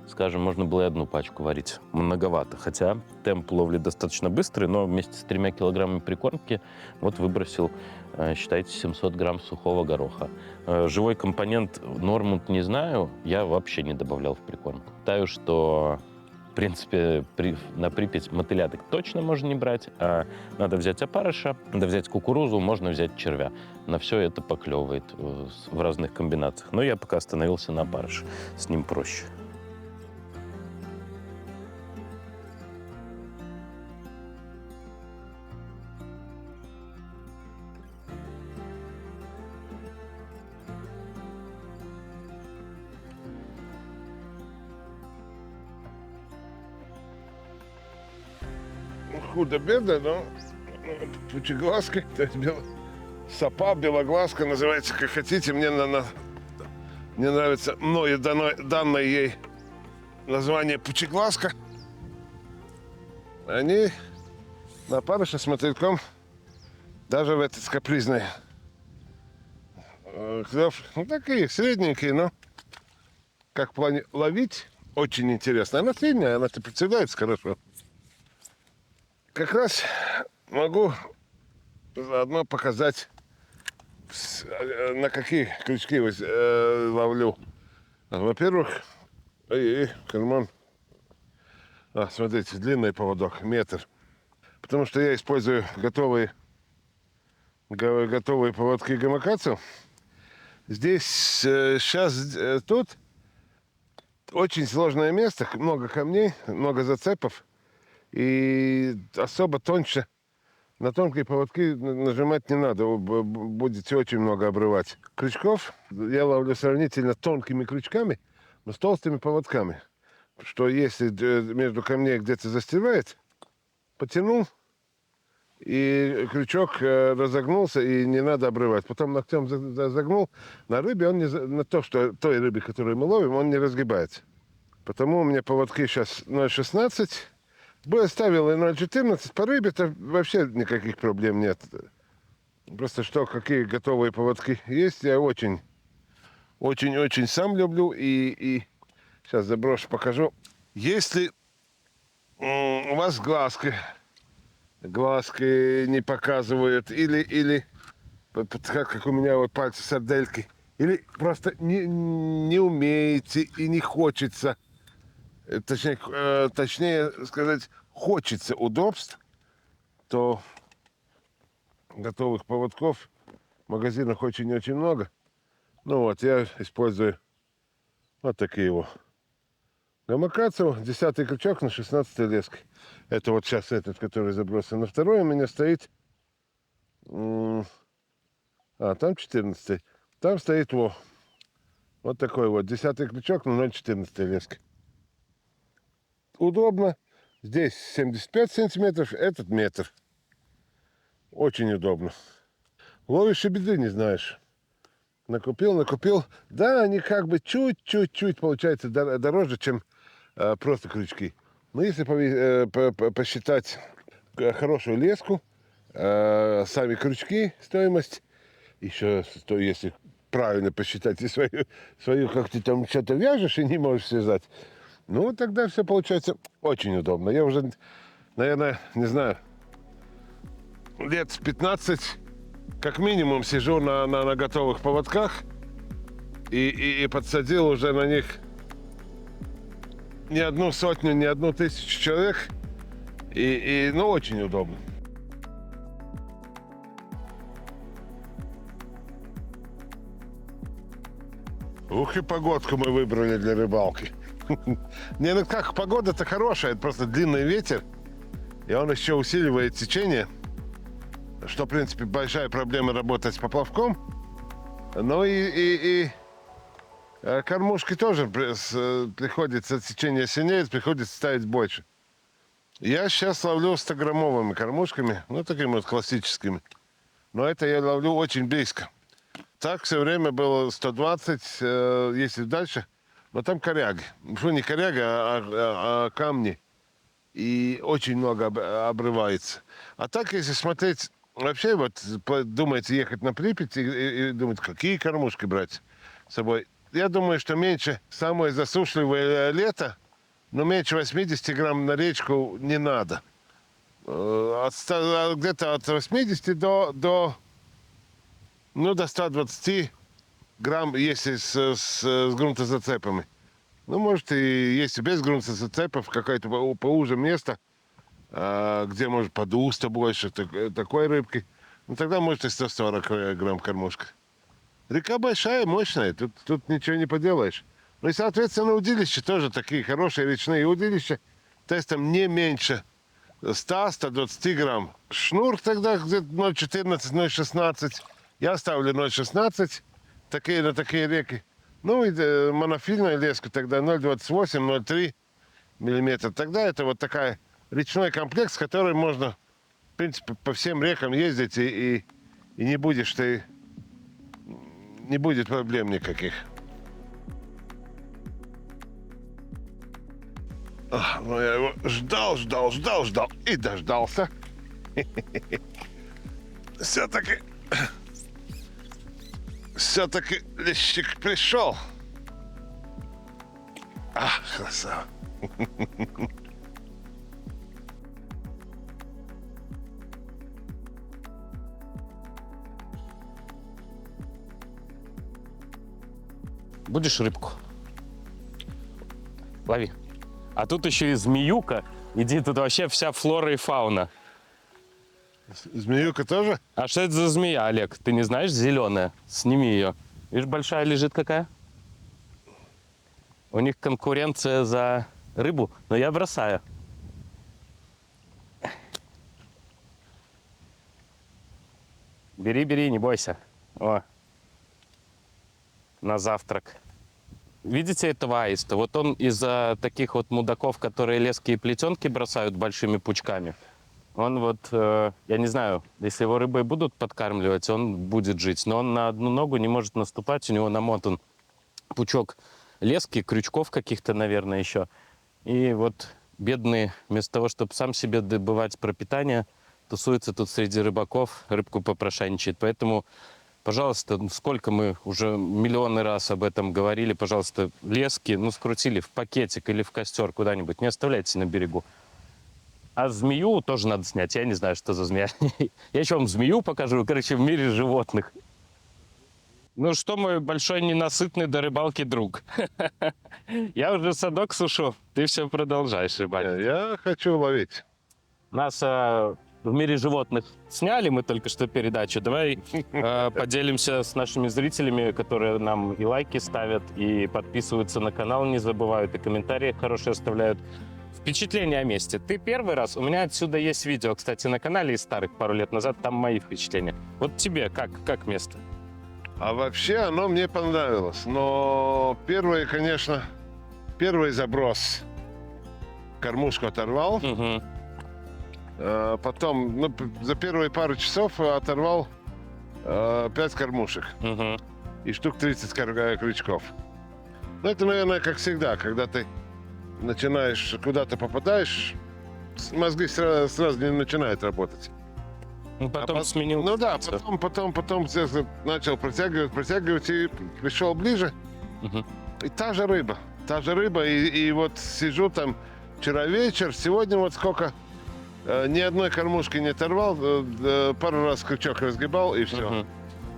C: скажем, можно было и 1 пачку варить. Многовато. Хотя темп ловли достаточно быстрый, но вместе с 3 килограммами прикормки вот выбросил, считайте, 700 грамм сухого гороха. Живой компонент Нормунд не знаю, я вообще не добавлял в прикормку. Считаю, что принципе, на Припять мотыляток точно можно не брать, а надо взять опарыша, надо взять кукурузу, можно взять червя. На все это поклевывает в разных комбинациях. Но я пока остановился на опарыше, с ним проще.
B: Худо-бедно, но пучеглазка, то есть сапа, белоглазка, называется как хотите. Мне нравится мною данное ей название пучеглазка. Они на опарыша с мотыльком даже в этот капризный клев. Ну, такие средненькие, но как в плане ловить очень интересно. Она средняя, она прицепляется хорошо. Как раз могу заодно показать, на какие крючки ловлю. Во-первых, карман. Смотрите, длинный поводок, метр. Потому что я использую готовые поводки гамакацу. Здесь сейчас тут очень сложное место, много камней, много зацепов. И особо тоньше на тонкие поводки нажимать не надо, будете очень много обрывать. Крючков я ловлю сравнительно тонкими крючками, но с толстыми поводками. Что если между камней где-то застревает, потянул, и крючок разогнулся, и не надо обрывать. Потом ногтем загнул. На рыбе он не, на то, что той рыбе, которую мы ловим, он не разгибается. Потому у меня поводки сейчас 0,16. Бы оставил и 0,14, по рыбе-то вообще никаких проблем нет. Просто что, какие готовые поводки есть, я очень сам люблю. И сейчас заброшу, покажу. Если у вас глазки не показывают, или как у меня вот пальцы сардельки, или просто не умеете и не хочется, точнее сказать, хочется удобств, то готовых поводков в магазинах очень-очень много. Ну вот, я использую вот такие вот. Гамакацу, 10-й крючок на 16-й леске. Это вот сейчас этот, который забросан. На второй у меня стоит... там 14-й. Там стоит вот такой вот 10-й крючок на 0,14 леске. Удобно. Здесь 75 сантиметров, этот метр. Очень удобно. Ловишь и беды не знаешь. Накупил. Да, они как бы чуть-чуть получается дороже, чем просто крючки. Но если посчитать хорошую леску, сами крючки, стоимость, еще если правильно посчитать и свою как ты там что-то вяжешь и не можешь связать, ну, тогда все получается очень удобно. Я уже, наверное, не знаю, лет 15 как минимум сижу на готовых поводках и подсадил уже на них не одну сотню, не одну тысячу человек. Ну, очень удобно. Ух, и погодку мы выбрали для рыбалки. Не, ну как, погода-то хорошая, это просто длинный ветер, и он еще усиливает течение, что, в принципе, большая проблема работать с поплавком. Ну и кормушки тоже приходится, течение сильнеет, приходится ставить больше. Я сейчас ловлю 100-граммовыми кормушками, ну, такими вот классическими. Но это я ловлю очень близко. Так все время было 120, если дальше. Но там коряги. Ну, не коряга, а камни. И очень много обрывается. А так, если смотреть, вообще вот думаете ехать на Припять и думать, какие кормушки брать с собой. Я думаю, что меньше, самое засушливое лето, но меньше 80 грамм на речку не надо. Где-то от 80 до 120 грамм, если с грунтозацепами. Ну, может, и если без грунтозацепов, какое-то поуже место, где может подуста больше, такой рыбки, ну, тогда может и 140 грамм кормушка. Река большая, мощная, тут ничего не поделаешь. Ну и, соответственно, удилища тоже такие хорошие речные удилища. Тестом не меньше 100-120 грамм. Шнур тогда где-то 0,14-0,16. Я ставлю 0,16 на такие реки. Ну и монофильная леска тогда 0,28-0,3 миллиметра. Тогда это вот такая речной комплекс, с которым можно, в принципе, по всем рекам ездить, и не будешь ты, не будет проблем никаких. Ну я его ждал и дождался. Все-таки лещик пришел. Красава.
C: Будешь рыбку? Лови. А тут еще и змеюка. Иди, тут вообще вся флора и фауна.
B: Змеюка тоже?
C: А что это за змея, Олег? Ты не знаешь? Зеленая. Сними ее. Видишь, большая лежит какая? У них конкуренция за рыбу, но я бросаю. Бери, бери, не бойся. О. На завтрак. Видите этого аиста? Вот он из-за таких вот мудаков, которые лески и плетенки бросают большими пучками. Он вот, я не знаю, если его рыбой будут подкармливать, он будет жить. Но он на одну ногу не может наступать, у него намотан пучок лески, крючков каких-то, наверное, еще. И вот бедный, вместо того, чтобы сам себе добывать пропитание, тусуется тут среди рыбаков, рыбку попрошайничает. Поэтому, пожалуйста, сколько мы уже миллионы раз об этом говорили, пожалуйста, лески, ну, скрутили в пакетик или в костер куда-нибудь, не оставляйте на берегу. А змею тоже надо снять. Я не знаю, что за змея. Я еще вам змею покажу, короче, в мире животных. Ну что, мой большой ненасытный до рыбалки друг? Я уже садок сушу, ты все продолжаешь рыбачить.
B: Я хочу ловить.
C: Нас в мире животных сняли мы только что передачу. Давай поделимся с нашими зрителями, которые нам и лайки ставят, и подписываются на канал, не забывают, и комментарии хорошие оставляют. Впечатления о месте. Ты первый раз. У меня отсюда есть видео, кстати, на канале из старых, пару лет назад. Там мои впечатления. Вот тебе как место?
B: А вообще оно мне понравилось. Но первый заброс. Кормушку оторвал.
C: Угу.
B: Потом, ну, за первые пару часов оторвал 5 кормушек.
C: Угу.
B: И штук 30 крючков. Ну, это, наверное, как всегда, когда ты начинаешь, куда-то попадаешь, мозги сразу не начинают работать.
C: Ну, потом сменил.
B: Ну да, потом начал протягивать и пришел ближе.
C: Угу.
B: И та же рыба, и вот сижу там вчера вечер, сегодня вот сколько, ни одной кормушки не оторвал, пару раз крючок разгибал и все.
C: Угу.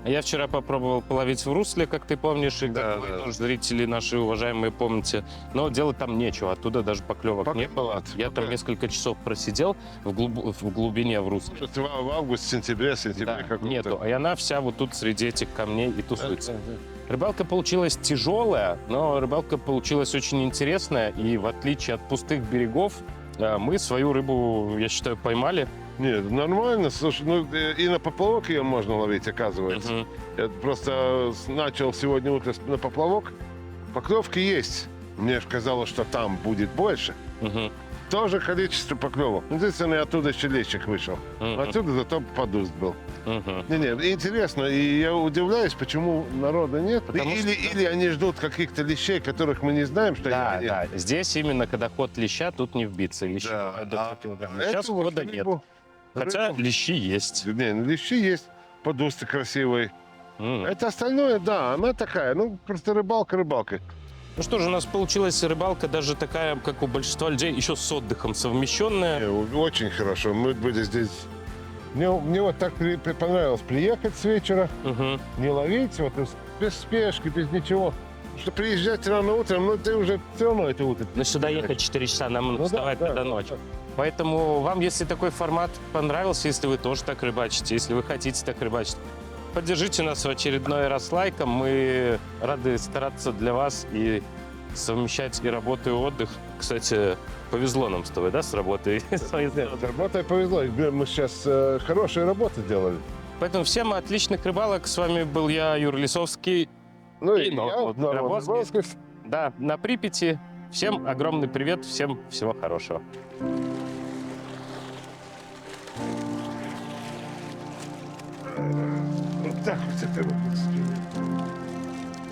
C: Я вчера попробовал половить в русле, как ты помнишь, и
B: Да,
C: как вы
B: да.
C: тоже, зрители наши уважаемые, помните. Но делать там нечего, оттуда даже поклевок не было. Я там несколько часов просидел в глубине в русле.
B: Может, в августе, сентябре
C: Да,
B: каком-то.
C: нету. И она вся вот тут среди этих камней и тусуется.
B: Да.
C: Рыбалка получилась тяжелая, но рыбалка получилась очень интересная. И в отличие от пустых берегов, мы свою рыбу, я считаю, поймали.
B: Нет, нормально, слушай, ну и на поплавок ее можно ловить, оказывается.
C: Мгм.
B: Я просто начал сегодня утром на поплавок. Поклевки есть. Мне же казалось, что там будет больше.
C: Мгм.
B: Тоже количество поклевок. Единственное, оттуда еще лещик вышел.
C: Мгм.
B: Отсюда зато подуст был.
C: Мгм.
B: Не, интересно, и я удивляюсь, почему народа нет.
C: Потому
B: Или они ждут каких-то лещей, которых мы не знаем, что
C: Да,
B: они.
C: да. Здесь именно, когда ход леща, тут не вбиться. Лещи
B: Да.
C: бывают до 2 килограмм.
B: Эту
C: Сейчас
B: вот
C: хода нет.
B: рыбу-
C: Хотя
B: рыбу-
C: лещи есть.
B: Не, ну, лещи есть, подусты красивые.
C: М.
B: Это остальное, да, она такая, ну, просто рыбалка рыбалкой.
C: Ну что же, у нас получилась рыбалка даже такая, как у большинства людей, еще с отдыхом совмещенная.
B: Очень хорошо, мы были здесь. Мне вот так понравилось приехать с вечера,
C: Мгм.
B: не ловить, вот без спешки, без ничего. что приезжать рано утром, ну ты уже все равно это утро.
C: Но сюда ехать 4 часа, нам
B: Ну
C: вставать
B: да,
C: надо
B: да,
C: ночью.
B: да.
C: Поэтому вам, если такой формат понравился, если вы тоже так рыбачите, если вы хотите так рыбачить, поддержите нас в очередной раз лайком. Мы рады стараться для вас и совмещать и работу, и отдых. Кстати, повезло нам с тобой, да, с работой?
B: Нет, работой повезло. Мы сейчас хорошие работы делали.
C: Поэтому всем отличных рыбалок. С вами был я, Юр Лисовский.
B: Ну
C: И
B: и
C: Норвуд
B: я, Норвуд
C: Гробовский.
B: Гробовский.
C: Да, на Припяти. Всем огромный привет, всем всего хорошего.
B: Вот так вот это вот.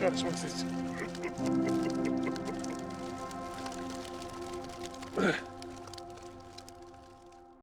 B: Вот, смотрите.